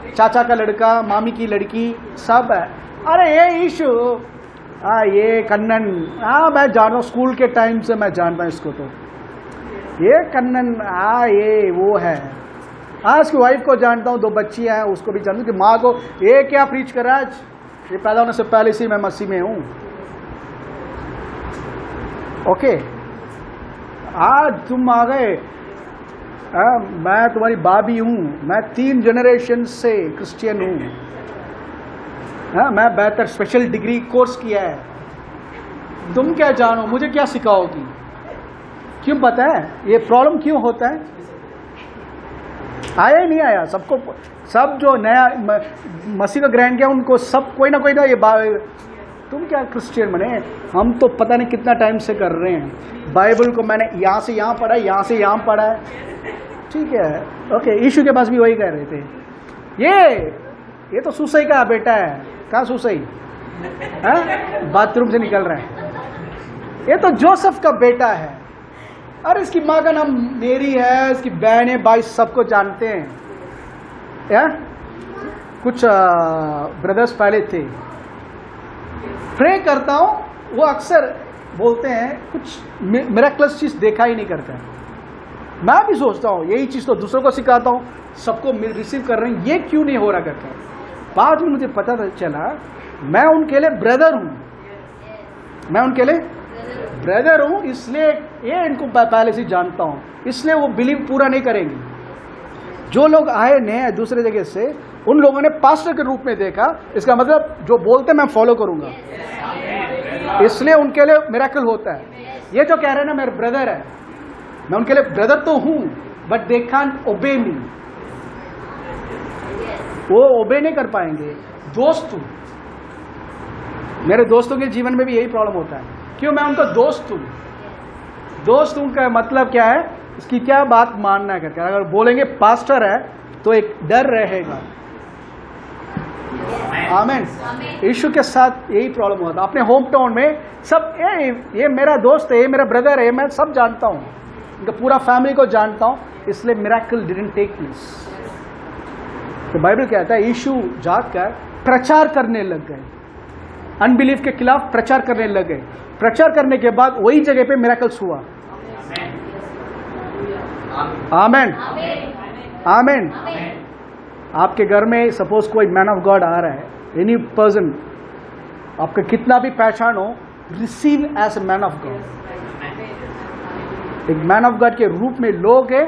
चाचा का लड़का, मामी की लड़की, सब है। अरे ये यीशु, ये कन्नन, मैं जान रहा हूँ, स्कूल के टाइम से मैं जानता हूँ इसको। तो ये कन्नन, ये वो है। उसकी वाइफ को जानता हूँ, 2 बच्चियां हैं, उसको भी जानता हूँ। कि माँ को ये क्या प्रीच कर रहा है आज? ये पैदा होने से पहले से मैं मसीह में हूँ। ओके, आज तुम आ गए, मैं तुम्हारी बाबी हूँ, मैं 3 जनरेशन से क्रिश्चियन हूँ, मैं बेहतर स्पेशल डिग्री कोर्स किया है, तुम क्या जानो, मुझे क्या सिखाओगी? क्यों पता है ये प्रॉब्लम क्यों होता है? आया ही नहीं आया सबको, सब जो नया मसीह का ग्रहण किया उनको सब कोई ना ये तुम क्या क्रिश्चियन बने? हम तो पता नहीं कितना टाइम से कर रहे हैं। बाइबल को मैंने यहाँ से यहाँ पढ़ा है, यहाँ से यहाँ पढ़ा है, ठीक है, ओके। यीशु के पास भी वही कह रहे थे, ये तो सुसई का बेटा है। कहाँ सुसई? बाथरूम से निकल रहा है। ये तो जोसेफ का बेटा है। अरे इसकी माँ का नाम मेरी है, इसकी बहन है, भाई सबको जानते हैं। या कुछ ब्रदर्स पहले थे, प्रे करता हूँ, वो अक्सर बोलते हैं कुछ मिरेकलस चीज देखा ही नहीं करता है। मैं भी सोचता हूँ यही चीज तो दूसरों को सिखाता हूँ, सबको रिसीव कर रहे हैं, ये क्यों नहीं हो रहा करके। बाद में मुझे पता चला मैं उनके लिए ब्रदर हूँ, मैं उनके लिए ब्रदर हूँ, इसलिए ये इनको पहले से जानता हूँ, इसलिए वो बिलीव पूरा नहीं करेंगे। जो लोग आए नए दूसरे जगह से, उन लोगों ने पास्टर के रूप में देखा, इसका मतलब जो बोलते मैं फॉलो करूंगा, इसलिए उनके लिए मिरेकल होता है। ये जो कह रहे हैं ना मेरे ब्रदर है, मैं उनके लिए ब्रदर तो हूं, बट दे कांट ओबे मी, वो ओबे नहीं कर पाएंगे। दोस्त हूं, मेरे दोस्तों के जीवन में भी यही प्रॉब्लम होता है, क्यों? मैं उनका दोस्त हूं। दोस्त हूं का मतलब क्या है, इसकी क्या बात मानना करके। अगर बोलेंगे पास्टर है तो एक डर रहेगा। आमीन। यीशु के साथ यही प्रॉब्लम होता। अपने होम टाउन में सब ये मेरा दोस्त है, ये मेरा ब्रदर है, मैं सब जानता हूँ, इनका पूरा फैमिली को जानता हूँ, इसलिए मिरेकल डिडंट टेक प्लेस। तो बाइबल कहता है यीशु जाकर प्रचार करने लग गए, अनबिलीफ के खिलाफ प्रचार करने लग गए। प्रचार करने के बाद वही जगह पे मिरेकल्स हुआ। आमीन, आमीन। आपके घर में सपोज कोई मैन ऑफ गॉड आ रहा है, एनी पर्सन, आपका कितना भी पहचान हो, receive as a man of God. एक मैन ऑफ गॉड के रूप में लोगे,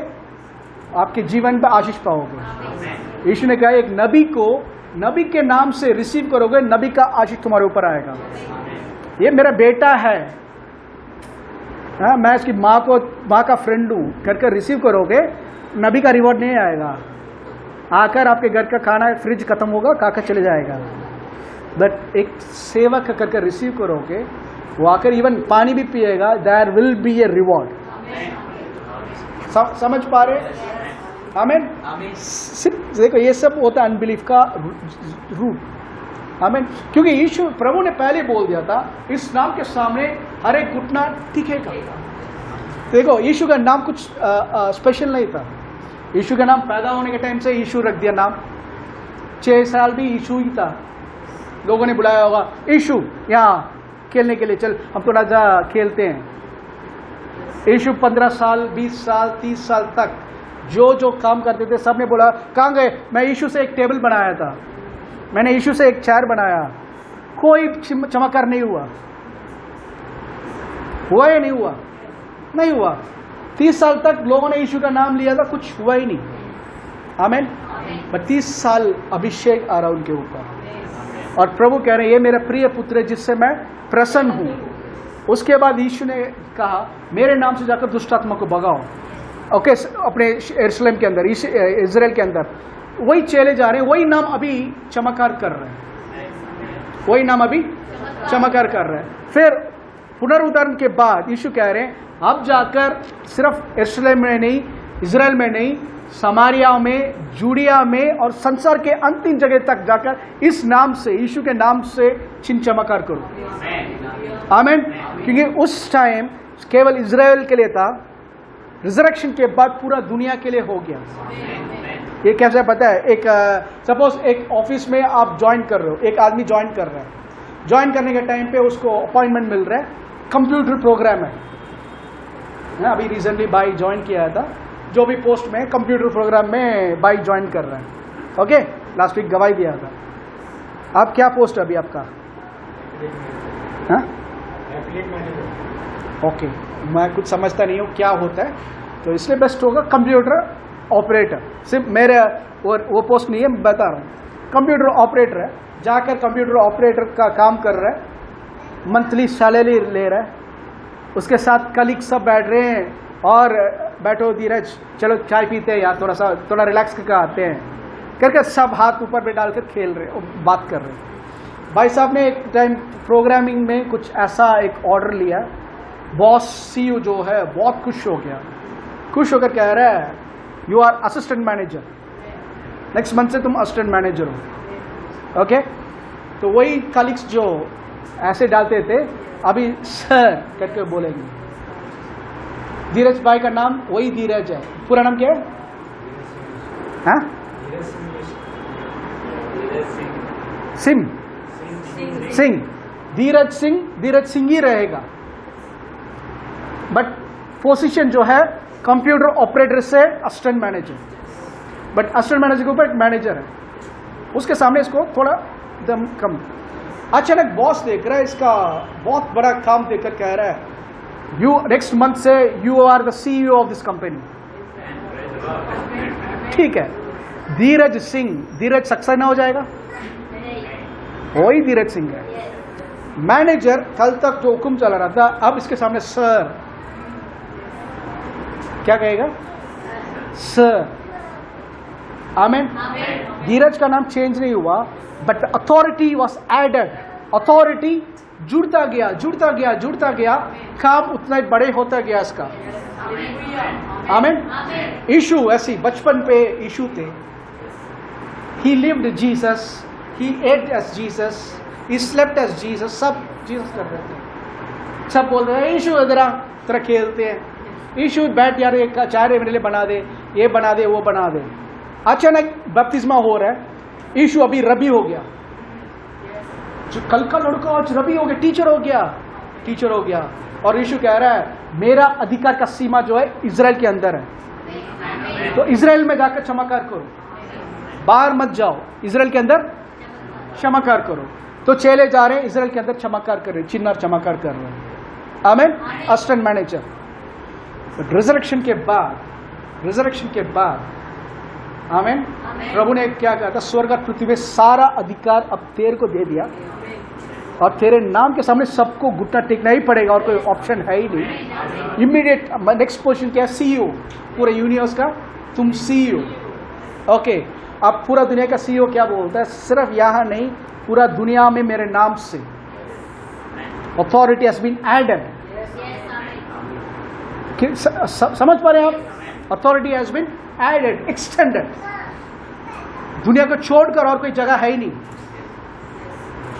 आपके जीवन पे आशीष पाओगे। यीशु ने कहा एक नबी को नबी के नाम से रिसीव करोगे, नबी का आशीष तुम्हारे ऊपर आएगा। ये मेरा बेटा है, हाँ, मैं इसकी माँ का फ्रेंड हूं करके रिसीव करोगे, नबी का रिवॉर्ड नहीं आएगा। आकर आपके घर का खाना फ्रिज खत्म होगा, खाकर चले जाएगा। बट एक सेवक करके रिसीव करोगे, वो आकर इवन पानी भी पिएगा, there will be a reward. समझ पा रहे? आमीन। सिर्फ देखो ये सब होता है अनबिलीफ का रूट। आमीन। क्योंकि यीशु प्रभु ने पहले बोल दिया था, इस नाम के सामने हर एक घुटना टिकेगा। देखो यीशु का नाम कुछ स्पेशल नहीं था। यीशु का नाम पैदा होने के टाइम से यीशु रख दिया नाम। 6 साल भी यीशु ही था। लोगों ने बुलाया होगा, यीशु यहाँ खेलने के लिए चल, हम थोड़ा जा खेलते हैं। यीशु 15 साल, 20 साल, 30 साल तक जो काम करते थे, सबने बोला कहाँ गए? मैं यीशु से एक टेबल बनाया था, मैंने यीशु से एक चेयर बनाया, कोई चमत्कार नहीं हुआ। हुआ या नहीं हुआ? नहीं हुआ। 30 साल तक लोगों ने यीशु का नाम लिया था, कुछ हुआ ही नहीं। आमीन। 32 साल अभिषेक आ रहा उनके ऊपर, और प्रभु कह रहे हैं ये मेरा प्रिय पुत्र है जिससे मैं प्रसन्न हूं। उसके बाद यीशु ने कहा मेरे नाम से जाकर दुष्ट आत्मा को भगाओ। ओके, अपने यरूशलेम के अंदर, इजराइल के अंदर वही चले जा रहे हैं, वही नाम अभी चमत्कार कर रहे हैं, वही नाम अभी चमत्कार कर रहे हैं। फिर पुनरुद्धारण के बाद यीशु कह रहे हैं अब जाकर सिर्फ यरूशलेम में नहीं, इजराइल में नहीं, समारिया में, जूडिया में और संसार के अंतिम जगह तक जाकर इस नाम से, यीशु के नाम से चिन्ह चमत्कार करो। आमीन। क्योंकि उस टाइम केवल इजराइल के लिए था, रिजरेक्शन के बाद पूरा दुनिया के लिए हो गया। ये कैसे पता है? एक सपोज एक ऑफिस में आप ज्वाइन कर रहे हो, एक आदमी ज्वाइन कर रहा है, ज्वाइन करने के टाइम पे उसको अपॉइंटमेंट मिल रहा है, कंप्यूटर प्रोग्राम है। अभी रिसेंटली भाई ज्वाइन किया था, जो भी पोस्ट में कंप्यूटर प्रोग्राम में भाई ज्वाइन कर रहा है। ओके, लास्ट वीक गवाही दिया था। आप क्या पोस्ट है अभी आपका? ओके, मैं कुछ समझता नहीं हूँ क्या होता है, तो इसलिए बेस्ट होगा कंप्यूटर ऑपरेटर। सिर्फ मेरे वो पोस्ट नहीं है, मैं बता रहा हूँ। कंप्यूटर ऑपरेटर है, जाकर कंप्यूटर ऑपरेटर का काम कर रहा है, मंथली सैलरी ले रहा है, उसके साथ कलीग सब बैठ रहे हैं और बैठो धीरज, चलो चाय पीते हैं यार, थोड़ा रिलैक्स करके आते हैं करके सब हाथ ऊपर पे डालकर खेल रहे और बात कर रहे हैं। भाई साहब ने एक टाइम प्रोग्रामिंग में कुछ ऐसा एक ऑर्डर लिया, बॉस सीईओ जो है बहुत खुश हो गया, खुश होकर कह रहा है you are assistant manager, next month से तुम असिस्टेंट मैनेजर हो। ओके, तो वही कलीग्स जो ऐसे डालते थे अभी सर करके बोलेंगे। धीरज भाई का नाम वही धीरज है, पूरा नाम क्या है? हाँ? सिंह, धीरज सिंह ही रहेगा, बट पोजीशन जो है कंप्यूटर ऑपरेटर से assistant manager, but assistant manager के ऊपर एक मैनेजर है, उसके सामने इसको थोड़ा दम कम। अचानक बॉस देख रहा है, इसका बहुत बड़ा काम देखकर कह रहा है यू नेक्स्ट मंथ से you are the CEO of this company. ठीक है, धीरज सक्सेस ना हो जाएगा? वही धीरज सिंह है। मैनेजर कल तक जो हुक्म चला रहा था, अब इसके सामने सर, क्या कहेगा? सर। आमीन। धीरज का नाम चेंज नहीं हुआ, but authority was added. Authority जुड़ता गया, काम उतना ही बड़े होता गया इसका। आमीन। यीशु ऐसी बचपन पे यीशु थे, he lived Jesus, he ate as Jesus, he slept as Jesus, सब जीसस कर रहे थे। सब बोल रहे हैं यीशु तेरा खेलते हैं, यीशु बैठ यार एक चाय मेरे लिए बना दे, ये बना दे, वो बना दे। अचानक बपतिस्मा हो रहा है, यीशु अभी रबी हो गया, जो कल का लड़का आज रबी हो गया, टीचर हो गया। और यीशु कह रहा है मेरा अधिकार का सीमा जो है इजराइल के अंदर है, तो इजराइल में जाकर क्षमाकार करो, बाहर मत जाओ, इजराइल के अंदर क्षमाकार करो। तो चेले जा रहे हैं इजराइल के अंदर क्षमाकार कर रहे, चिन्ह क्षमाकार कर रहे हैं। आमीन। Assistant manager. रिजरेक्शन के बाद आमीन, प्रभु ने क्या कहा था? स्वर्ग और पृथ्वी में सारा अधिकार अब तेरे को दे दिया, और तेरे नाम के सामने सबको घुटना टेकना ही पड़ेगा, और कोई ऑप्शन है ही नहीं। इमीडिएट नेक्स्ट पोजीशन क्या है? CEO, पूरे यूनिवर्स का तुम CEO। ओके, अब पूरा दुनिया का CEO क्या बोलता है? सिर्फ यहाँ नहीं, पूरा दुनिया में मेरे नाम से अथॉरिटी हैज बीन एडेड। समझ पा रहे हैं आप? Authority has been added, extended. दुनिया को छोड़कर और कोई जगह है ही नहीं।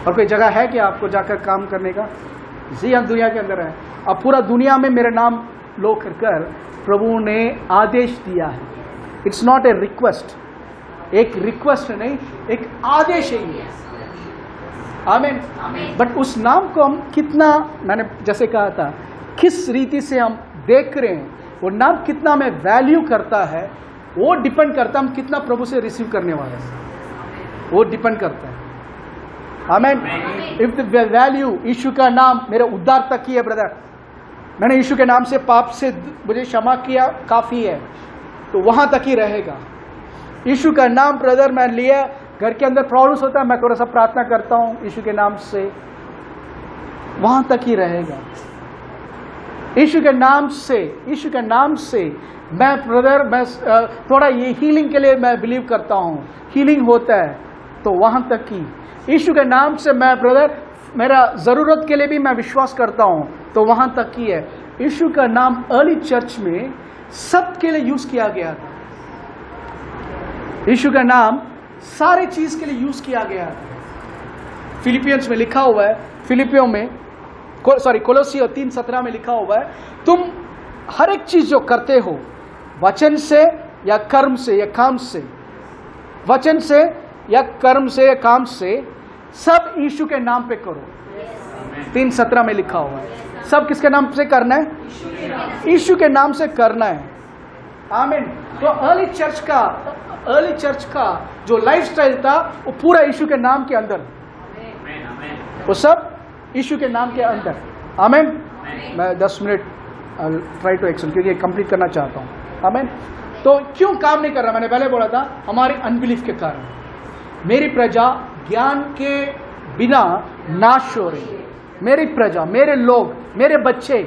और कोई जगह है कि आपको जाकर काम करने का? जी हम दुनिया के अंदर है। अब पूरा दुनिया में मेरे नाम लो कर प्रभु ने आदेश दिया है। इट्स नॉट ए रिक्वेस्ट, एक रिक्वेस्ट नहीं, एक आदेश है ये। आमीन। बट उस नाम को हम कितना, मैंने जैसे कहा था, किस रीति से हम देख रहे हैं, वो नाम कितना में वैल्यू करता है, वो डिपेंड करता है हम कितना प्रभु से रिसीव करने वाले हैं, वो डिपेंड करता है। आमीन। इफ द वैल्यू, यीशु का नाम मेरे उद्धार तक ही है ब्रदर, मैंने यीशु के नाम से पाप से मुझे क्षमा किया, काफी है, तो वहां तक ही रहेगा। यीशु का नाम ब्रदर मैं लिया, घर के अंदर प्रॉब्लम्स होता है, मैं थोड़ा सा प्रार्थना करता हूं यीशु के नाम से, वहां तक ही रहेगा। यीशु के नाम से मैं ब्रदर, मैं थोड़ा ये हीलिंग के लिए मैं बिलीव करता हूं, हीलिंग होता है, तो वहां तक ही। यीशु के नाम से मैं ब्रदर, मेरा जरूरत के लिए भी मैं विश्वास करता हूं, तो वहां तक ही है। यीशु का नाम अर्ली चर्च में सबके लिए यूज किया गया था। यीशु का नाम सारे चीज के लिए यूज किया गया था। फिलिपियंस में लिखा हुआ है, फिलिपियों में कोलोसियों 3:17 में लिखा हुआ है, तुम हर एक चीज जो करते हो, वचन से या कर्म से या काम से, वचन से या कर्म से या काम से, सब यीशु के नाम पे करो। 3:17 में लिखा हुआ है। सब किसके नाम से करना है? यीशु के नाम से करना है। आमीन। तो अर्ली चर्च का जो लाइफस्टाइल था, वो पूरा यीशु के नाम के अंदर, वो सब यीशु के नाम के अंदर। आमीन। मैं 10 मिनट ट्राई टू एक्शन, क्योंकि कंप्लीट करना चाहता हूं। आमीन। तो क्यों काम नहीं कर रहा? मैंने पहले बोला था, हमारी अनबिलीफ के कारण। मेरी प्रजा ज्ञान के बिना नाश हो रही है। मेरी प्रजा, मेरे लोग, मेरे बच्चे,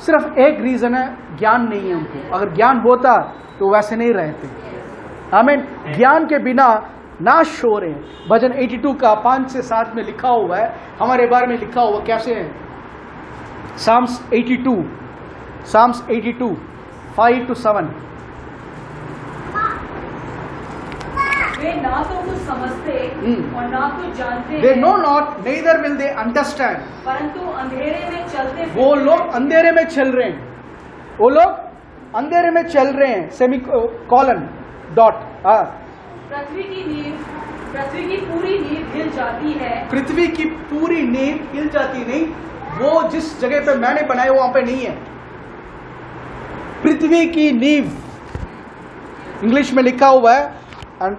सिर्फ एक रीजन है, ज्ञान नहीं है उनको। अगर ज्ञान होता तो वैसे नहीं रहते। आमीन। ज्ञान के बिना नाश हो रहे हैं। भजन 82 का 5 से 7 में लिखा हुआ है, हमारे बारे में लिखा हुआ कैसे है? Psalms 82 5-7। वे ना तो कुछ समझते और ना कुछ जानते They know not, neither will they understand. परंतु अंधेरे में चलते वो लोग अंधेरे में चल रहे हैं, वो लोग अंधेरे में चल रहे हैं, सेमी कॉलन डॉट। पृथ्वी की पूरी नींव हिल जाती है। पृथ्वी की पूरी नींव हिल जाती नहीं, वो जिस जगह पे मैंने बनाया वो वहां पे नहीं है। पृथ्वी की नींव इंग्लिश में लिखा हुआ है, and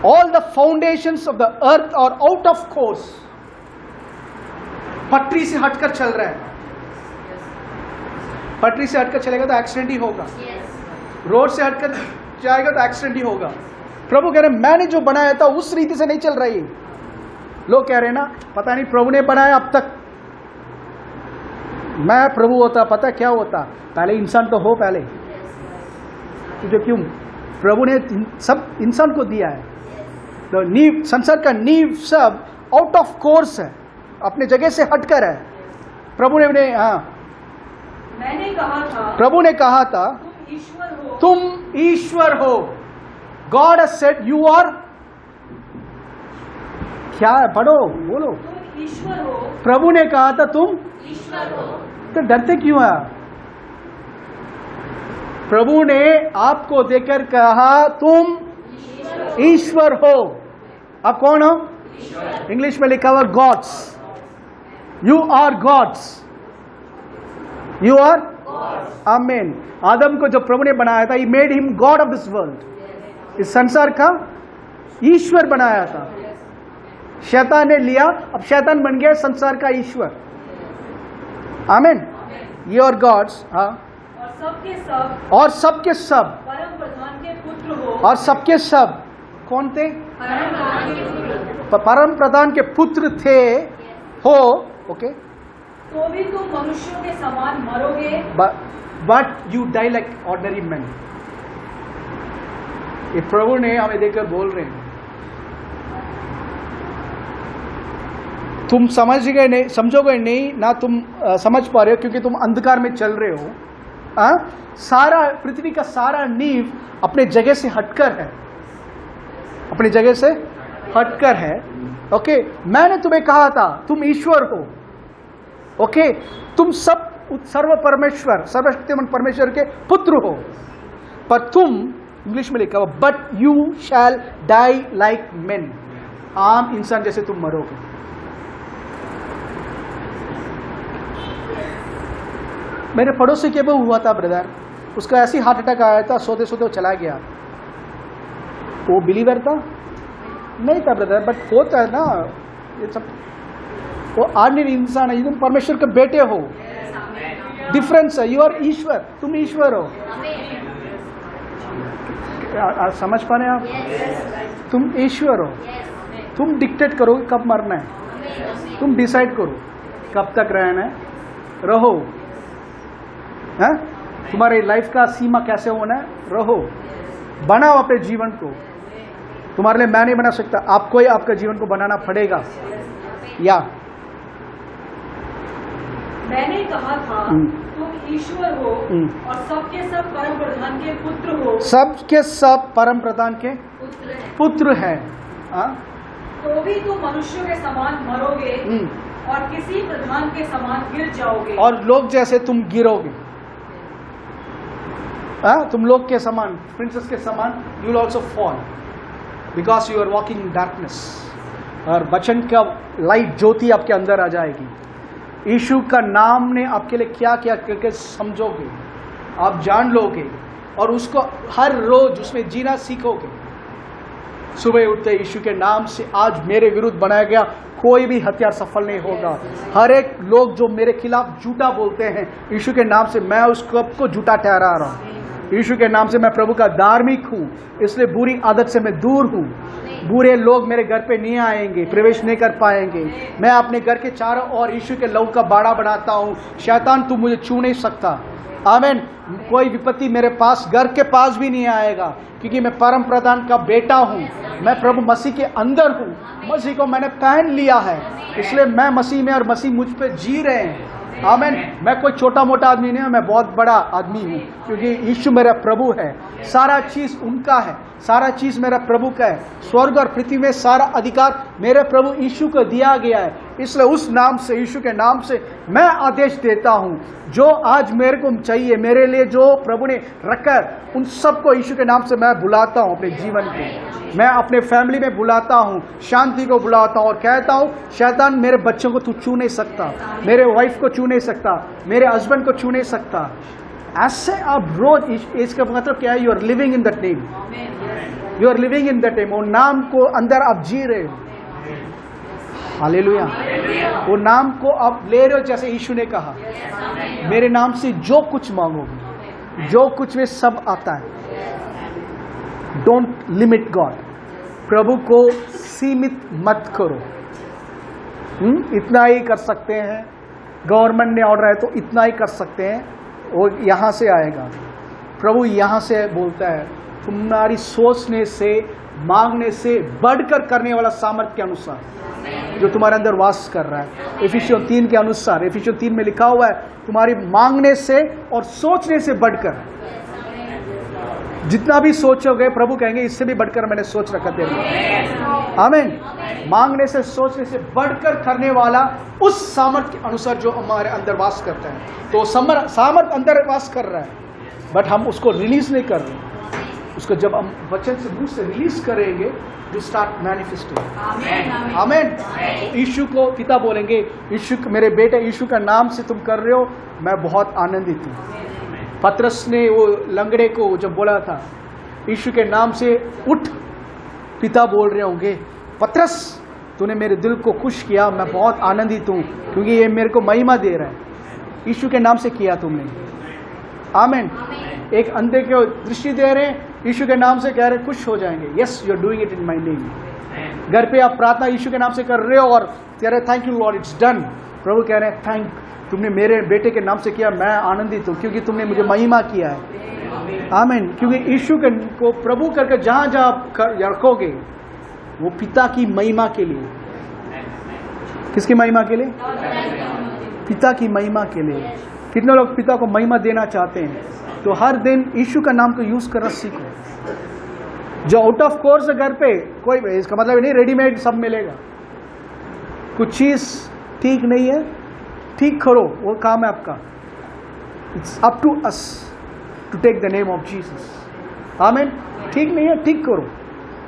all the foundations of the earth और आउट ऑफ कोर्स। पटरी से हटकर चल रहा है, पटरी से हटकर चलेगा तो एक्सीडेंट ही होगा, रोड से हटकर जाएगा तो एक्सीडेंट ही होगा। प्रभु कह रहे हैं मैंने जो बनाया था उस रीति से नहीं चल रही। लोग कह रहे हैं ना, पता नहीं प्रभु ने बनाया, अब तक मैं प्रभु होता पता क्या होता, पहले इंसान तो हो पहले, तो क्यों प्रभु ने सब इंसान को दिया है। तो नींव, संसार का नींव सब आउट ऑफ कोर्स है, अपने जगह से हटकर है। प्रभु ने मैंने कहा था, प्रभु ने कहा था तुम ईश्वर हो, तुम ईश्वर हो। God has said you are, क्या है पढ़ो बोलो, तुम ईश्वर हो। प्रभु ने कहा था तुम ईश्वर हो। तो डरते क्यों है? प्रभु ने आपको देकर कहा तुम ईश्वर हो। आप कौन हो? इंग्लिश में लिखा हुआ gods, you are gods, you are आमीन। आदम को जो प्रभु ने बनाया था, he made him God of this world, इस संसार का ईश्वर बनाया था। शैतान ने लिया, अब शैतान बन गया संसार का ईश्वर। आमीन। You are gods. हाँ, और सबके सब परम प्रधान के पुत्र हो। और सबके सब कौन थे? परम प्रधान के पुत्र थे हो। ओके, तो भी तुम मनुष्यों के समान मरोगे, but you die like ordinary man. ये प्रभु ने हमें देखकर बोल रहे हैं, तुम समझ गए नहीं, समझोगे नहीं ना, तुम समझ पा रहे हो क्योंकि तुम अंधकार में चल रहे हो। सारा पृथ्वी का सारा नींव अपने जगह से हटकर है, अपनी जगह से हटकर है। ओके, मैंने तुम्हें कहा था तुम ईश्वर हो। ओके, तुम सब सर्व परमेश्वर, सर्वशक्तिमान परमेश्वर के पुत्र हो, पर तुम, इंग्लिश में लिखा हुआ, but you shall die like men, आम इंसान जैसे तुम मरोगे। मेरे पड़ोसी के वो हुआ था ब्रदर, उसका ऐसी हार्ट अटैक आया था, सोते सोते वो चला गया। वो बिलीवर था नहीं था ब्रदर, बट होता है ना ये सब। वो ऑर्डिनरी इंसान है, तुम परमेश्वर के बेटे हो। डिफरेंस है, यू आर ईश्वर, तुम ईश्वर हो। समझ पा रहे हैं आप? तुम ईश्वर हो। तुम डिक्टेट करो कब मरना है, तुम डिसाइड करो कब तक रहना है, रहो। है तुम्हारे लाइफ का सीमा कैसे होना है, रहो, बनाओ अपने जीवन को। तुम्हारे लिए मैं नहीं बना सकता, आपको ही आपका जीवन को बनाना पड़ेगा। या मैंने कहा था तुम ईश्वर हो और सबके सब परम प्रधान के पुत्र हो। सबके सब परम प्रधान के पुत्र हैं। तो भी तुम मनुष्यों के समान मरोगे और किसी प्रधान के समान गिर जाओगे। और लोग जैसे तुम गिरोगे, तुम लोग के समान, प्रिंसेस के समान, you will also fall because you are walking in darkness. और वचन का लाइट, ज्योति आपके अंदर आ जाएगी। यीशु का नाम ने आपके लिए क्या क्या करके समझोगे, आप जान लोगे और उसको हर रोज उसमें जीना सीखोगे। सुबह उठते यीशु के नाम से आज मेरे विरुद्ध बनाया गया कोई भी हथियार सफल नहीं होगा। हर एक लोग जो मेरे खिलाफ झूठा बोलते हैं, यीशु के नाम से मैं उसको झूठा ठहरा रहा हूँ। यीशु के नाम से मैं प्रभु का धार्मिक हूँ, इसलिए बुरी आदत से मैं दूर हूँ। बुरे लोग मेरे घर पे नहीं आएंगे, प्रवेश नहीं कर पाएंगे। मैं अपने घर के चारों ओर यीशु के लहू का बाड़ा बनाता हूँ। शैतान तू मुझे छू नहीं सकता। आमीन। कोई विपत्ति मेरे पास, घर के पास भी नहीं आएगा, क्योंकि मैं परम प्रधान का बेटा हूँ। मैं प्रभु मसीह के अंदर हूँ, मसीह को मैंने पहन लिया है, इसलिए मैं मसीह में और मसीह मुझ पे जी रहे हैं। आमीन। मैं कोई छोटा मोटा आदमी नहीं हूँ, मैं बहुत बड़ा आदमी हूँ, क्योंकि यीशु मेरा प्रभु है। सारा चीज उनका है, सारा चीज मेरा प्रभु का है। स्वर्ग और पृथ्वी में सारा अधिकार मेरे प्रभु यीशु को दिया गया है। इसलिए उस नाम से, यीशु के नाम से मैं आदेश देता हूं, जो आज मेरे को चाहिए, मेरे लिए जो प्रभु ने रखा है, उन सबको यीशु के नाम से मैं बुलाता हूं अपने जीवन को। मैं अपने फैमिली में बुलाता हूं, शांति को बुलाता हूं और कहता हूं, शैतान मेरे बच्चों को तू छू नहीं सकता, मेरे वाइफ को छू नहीं सकता, मेरे हस्बैंड को छू नहीं सकता। ऐसे आप रोज, इसका मतलब क्या है? You are living in that name, you are living in that name. वो नाम को अंदर आप जी रहे हो। हालेलुया। वो नाम को आप ले रहे हो, जैसे यीशु ने कहा, मेरे नाम से जो कुछ मांगोगे, जो कुछ में सब आता है। डोंट लिमिट गॉड, प्रभु को सीमित मत करो। इतना ही कर सकते हैं, गवर्नमेंट ने ऑर्डर है तो इतना ही कर सकते हैं, वो यहां से आएगा। प्रभु यहां से बोलता है, तुम्हारी सोचने से, मांगने से बढ़कर करने वाला सामर्थ्य के अनुसार जो तुम्हारे अंदर वास कर रहा है। इफिसियों 3 के अनुसार, इफिसियों 3 में लिखा हुआ है, तुम्हारी मांगने से और सोचने से बढ़कर, जितना भी सोचोगे प्रभु कहेंगे इससे भी बढ़कर मैंने सोच रखा तेरे लिए। आमीन। मांगने से, सोचने से बढ़कर करने वाला उस सामर्थ्य के अनुसार जो हमारे अंदर वास करता है। तो सामर्थ्य अंदर वास कर रहा है, बट हम उसको रिलीज नहीं कर रहे। उसको जब हम वचन से, मुंह से रिलीज करेंगे, यू स्टार्ट मैनिफेस्टिंग। आमीन। यीशु को पिता बोलेंगे, यीशु, मेरे बेटे यीशु का नाम से तुम कर रहे हो, मैं बहुत आनंदित हूँ। पतरस ने वो लंगड़े को जब बोला था, यीशु के नाम से उठ, पिता बोल रहे होंगे, पतरस तूने मेरे दिल को खुश किया, मैं बहुत आनंदित हूँ, क्योंकि ये मेरे को महिमा दे रहा है। यीशु के नाम से किया तुमने। आमीन। एक अंधे को दृष्टि दे रहे हैं, यीशु के नाम से कह रहे खुश हो जाएंगे। Yes, you are doing it in my name. घर पे आप प्रार्थना यीशु के नाम से कर रहे हो और कह रहे thank you Lord, it's done. प्रभु कह रहे हैं थैंक, तुमने मेरे बेटे के नाम से किया, मैं आनंदित हूँ, क्योंकि तुमने मुझे महिमा किया है। आमीन। क्योंकि यीशु को प्रभु करके जहां जहां आप रखोगे, वो पिता की महिमा के लिए। किसकी महिमा के लिए? पिता की महिमा के लिए। कितने लोग पिता को महिमा देना चाहते हैं? तो हर दिन यीशु का नाम को यूज करना सीखो। जो आउट ऑफ कोर्स घर पे कोई, इसका मतलब नहीं रेडीमेड सब मिलेगा। कुछ चीज ठीक नहीं है, ठीक करो, वो काम है आपका। It's up to us to take the name of Jesus. आमीन। ठीक नहीं है, ठीक करो।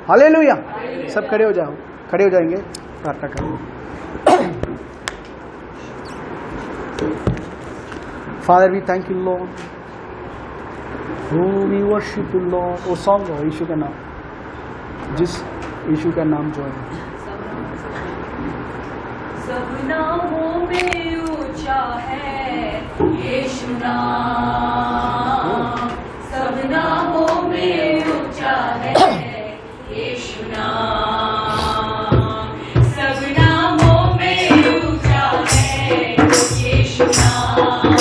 हालेलुया। सब खड़े हो जाओ, खड़े हो जाएंगे, प्रार्थना करेंगे। Father, we thank you, Lord. Oh, we worship you, Lord. वो सॉन्ग हो यीशु का नाम, जिस यीशु का नाम जो है, सब नामों में ऊंचा है यीशु नाम, सब नामों में ऊंचा है यीशु नाम, सब नामों में ऊंचा है यीशु नाम,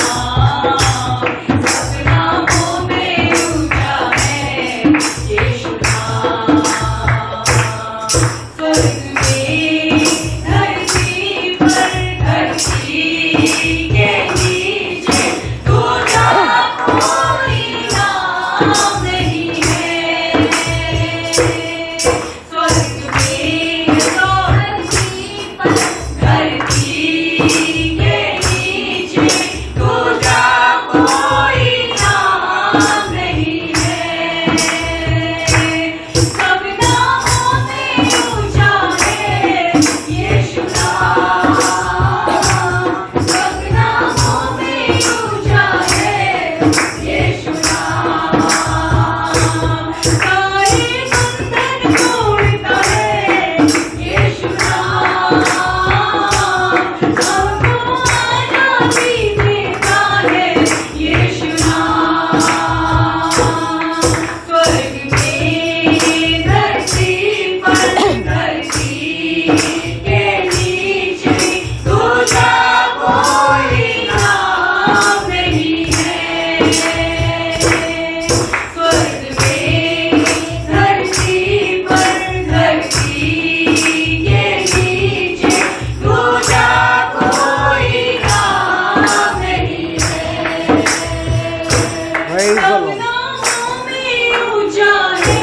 सब नामों में ऊंचा है यीशु नाम। स्वर्ग में, धरती पर, धरती के नीचे दूजा कोई नाम नहीं है। स्वर्ग में, धरती पर, धरती के नीचे दूजा कोई नाम नहीं है। सब नामों में ऊंचा है यीशु नाम, सब नामों में ऊंचा है यीशु नाम। सारे बंधन तोड़ता है यीशु नाम, हमको आजादी देता है यीशु नाम। स्वर्ग में, धरती पर, धरती के नीचे दूजा कोई नाम नहीं है। स्वर्ग में, धरती पर, धरती के नीचे दूजा कोई नाम नहीं है। Praise the सब Lord. नामों में ऊंचा है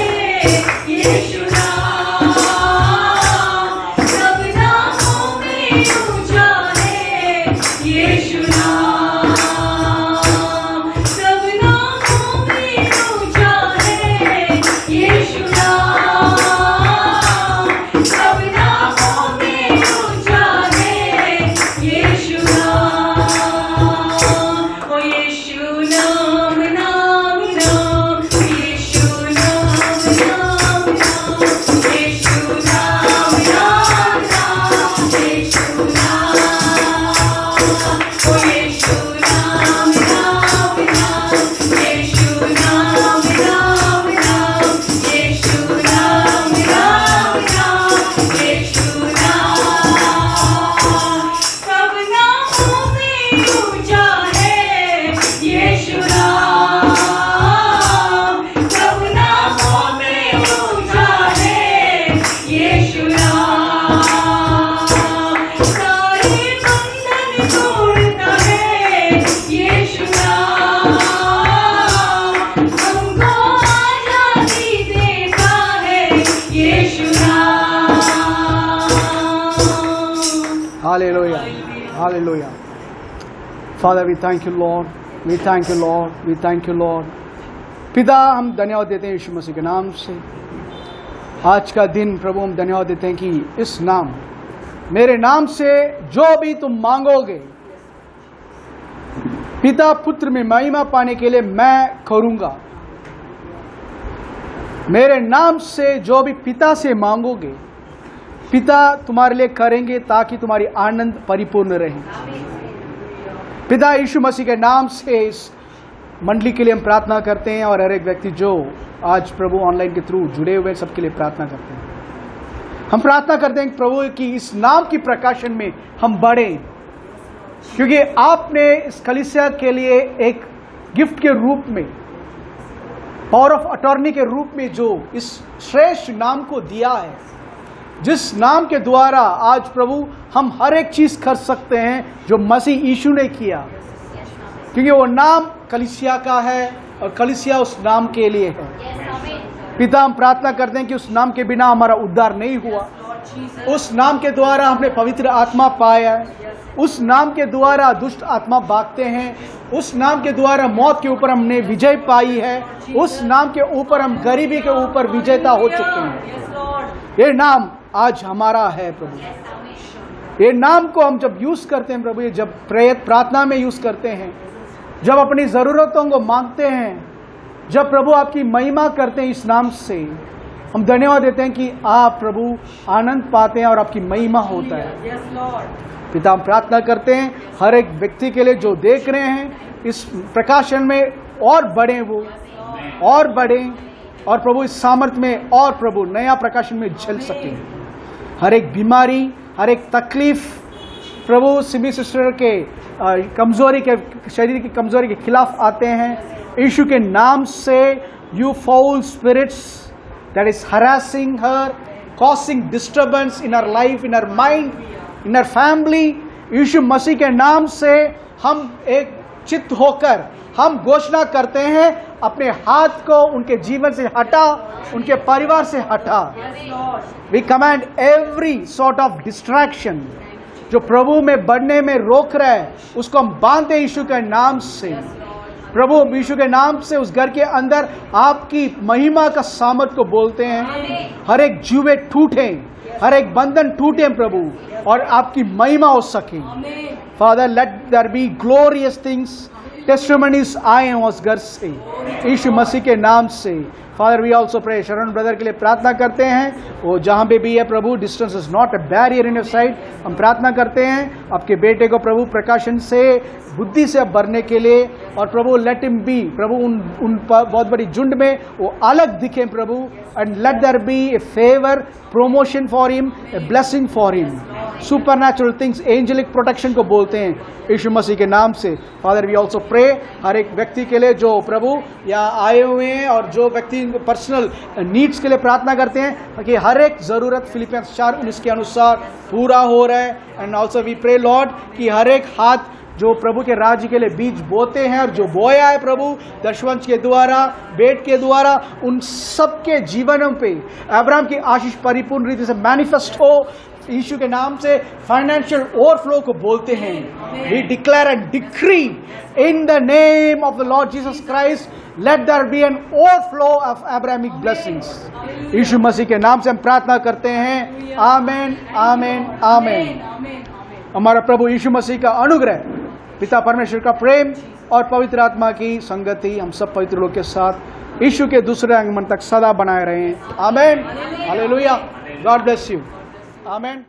Hallelujah. Father, we thank you, Lord. We thank you, Lord. We thank you, Lord. पिता, हम धन्यवाद देते हैं यीशु मसीह के नाम से। आज का दिन प्रभु हम धन्यवाद देते हैं कि इस नाम, मेरे नाम से जो भी तुम मांगोगे पिता पुत्र में महिमा पाने के लिए मैं करूंगा। मेरे नाम से जो भी पिता से मांगोगे पिता तुम्हारे लिए करेंगे ताकि तुम्हारी आनंद परिपूर्ण रहे। पिता यीशु मसीह के नाम से इस मंडली के लिए हम प्रार्थना करते हैं और हर एक व्यक्ति जो आज प्रभु ऑनलाइन के थ्रू जुड़े हुए सबके लिए प्रार्थना करते हैं। हम प्रार्थना करते हैं प्रभु कि इस नाम की प्रकाशन में हम बढ़ें, क्योंकि आपने इस कलीसिया के लिए एक गिफ्ट के रूप में, पावर ऑफ अटॉर्नी के रूप में जो इस श्रेष्ठ नाम को दिया है, जिस नाम के द्वारा आज प्रभु हम हर एक चीज कर सकते हैं जो मसीह यीशु ने किया, क्योंकि वो नाम कलीसिया का है और कलीसिया उस नाम के लिए है। पिता, हम प्रार्थना करते हैं कि उस नाम के बिना हमारा उद्धार नहीं हुआ, उस नाम के द्वारा हमने पवित्र आत्मा पाया है, उस नाम के द्वारा दुष्ट आत्मा भागते हैं, उस नाम के द्वारा मौत के ऊपर हमने विजय पाई है, उस नाम के ऊपर हम गरीबी के ऊपर विजेता हो चुके हैं। ये नाम आज हमारा है प्रभु। ये नाम को हम जब यूज करते हैं प्रभु, जब प्रार्थना में यूज करते हैं, जब अपनी जरूरतों को मांगते हैं, जब प्रभु आपकी महिमा करते हैं इस नाम से, हम धन्यवाद देते हैं कि आप प्रभु आनंद पाते हैं और आपकी महिमा होता है। पिता, हम प्रार्थना करते हैं हर एक व्यक्ति के लिए जो देख रहे हैं इस प्रकाशन में और बढ़े, वो और बढ़े और प्रभु इस सामर्थ्य में और प्रभु नया प्रकाशन में झल सके। हर एक बीमारी, हर एक तकलीफ प्रभु सिमी सिस्टर के कमजोरी के, शरीर की कमजोरी के खिलाफ आते हैं यीशु के नाम से। You foul spirits that is harassing her, causing disturbance in her life, in her mind, in her family, यीशु मसीह के नाम से हम एक चित्त होकर हम घोषणा करते हैं, अपने हाथ को उनके जीवन से हटा, उनके परिवार से हटा। We command every sort of distraction जो प्रभु में बढ़ने में रोक रहा है, उसको हम बांधते यीशु के नाम से। प्रभु यीशु के नाम से उस घर के अंदर आपकी महिमा का सामर्थ को बोलते हैं। हर एक जुए टूटे, हर एक बंधन टूटे प्रभु, और आपकी महिमा हो सके। Father, let there be glorious things, testimonies आए उस घर से यीशु मसीह के नाम से। Father, we also pray, Sharan brother के लिए प्रार्थना करते हैं, वो जहाँ पे भी है प्रभु, distance is not a barrier in your side. हम प्रार्थना करते हैं आपके बेटे को प्रभु प्रकाशन से, बुद्धि से भरने के लिए, और प्रभु लेट हिम बी प्रभु उन बहुत बड़ी झुंड में वो अलग दिखे प्रभु, and let there be a favour, promotion for him, a blessing for him, supernatural things, angelic protection को बोलते हैं यीशु मसीह के नाम से। फादर, वी ऑल्सो प्रे हर एक व्यक्ति के लिए जो प्रभु यहाँ आए हुए हैं और जो व्यक्ति पर्सनल नीड्स के लिए प्रार्थना करते हैं कि हर एक जरूरत फिलिपियंस 4:19 के अनुसार पूरा हो रहा है। And also we pray Lord कि हर एक हाथ जो प्रभु के राज्य के लिए बीज बोते हैं और जो बोया है प्रभु दर्शवंश के द्वारा, बेट के द्वारा, उन सबके जीवनों पे अब्राहम की आशीष परिपूर्ण रीति से मैनिफेस्ट हो यीशु के नाम से। फाइनेंशियल ओवरफ्लो को बोलते हैं, we declare and decree in the name of the Lord Jesus Christ, let there be an overflow of Abrahamic blessings. यीशु मसीह के नाम से हम प्रार्थना करते हैं, आमेन, आमेन, आमेन। हमारा प्रभु यीशु मसीह का अनुग्रह, पिता परमेश्वर का प्रेम और पवित्र आत्मा की संगति हम सब पवित्र लोग के साथ यीशु के दूसरे आगमन तक सदा बनाए रहे। Amen, hallelujah, God bless you, amen.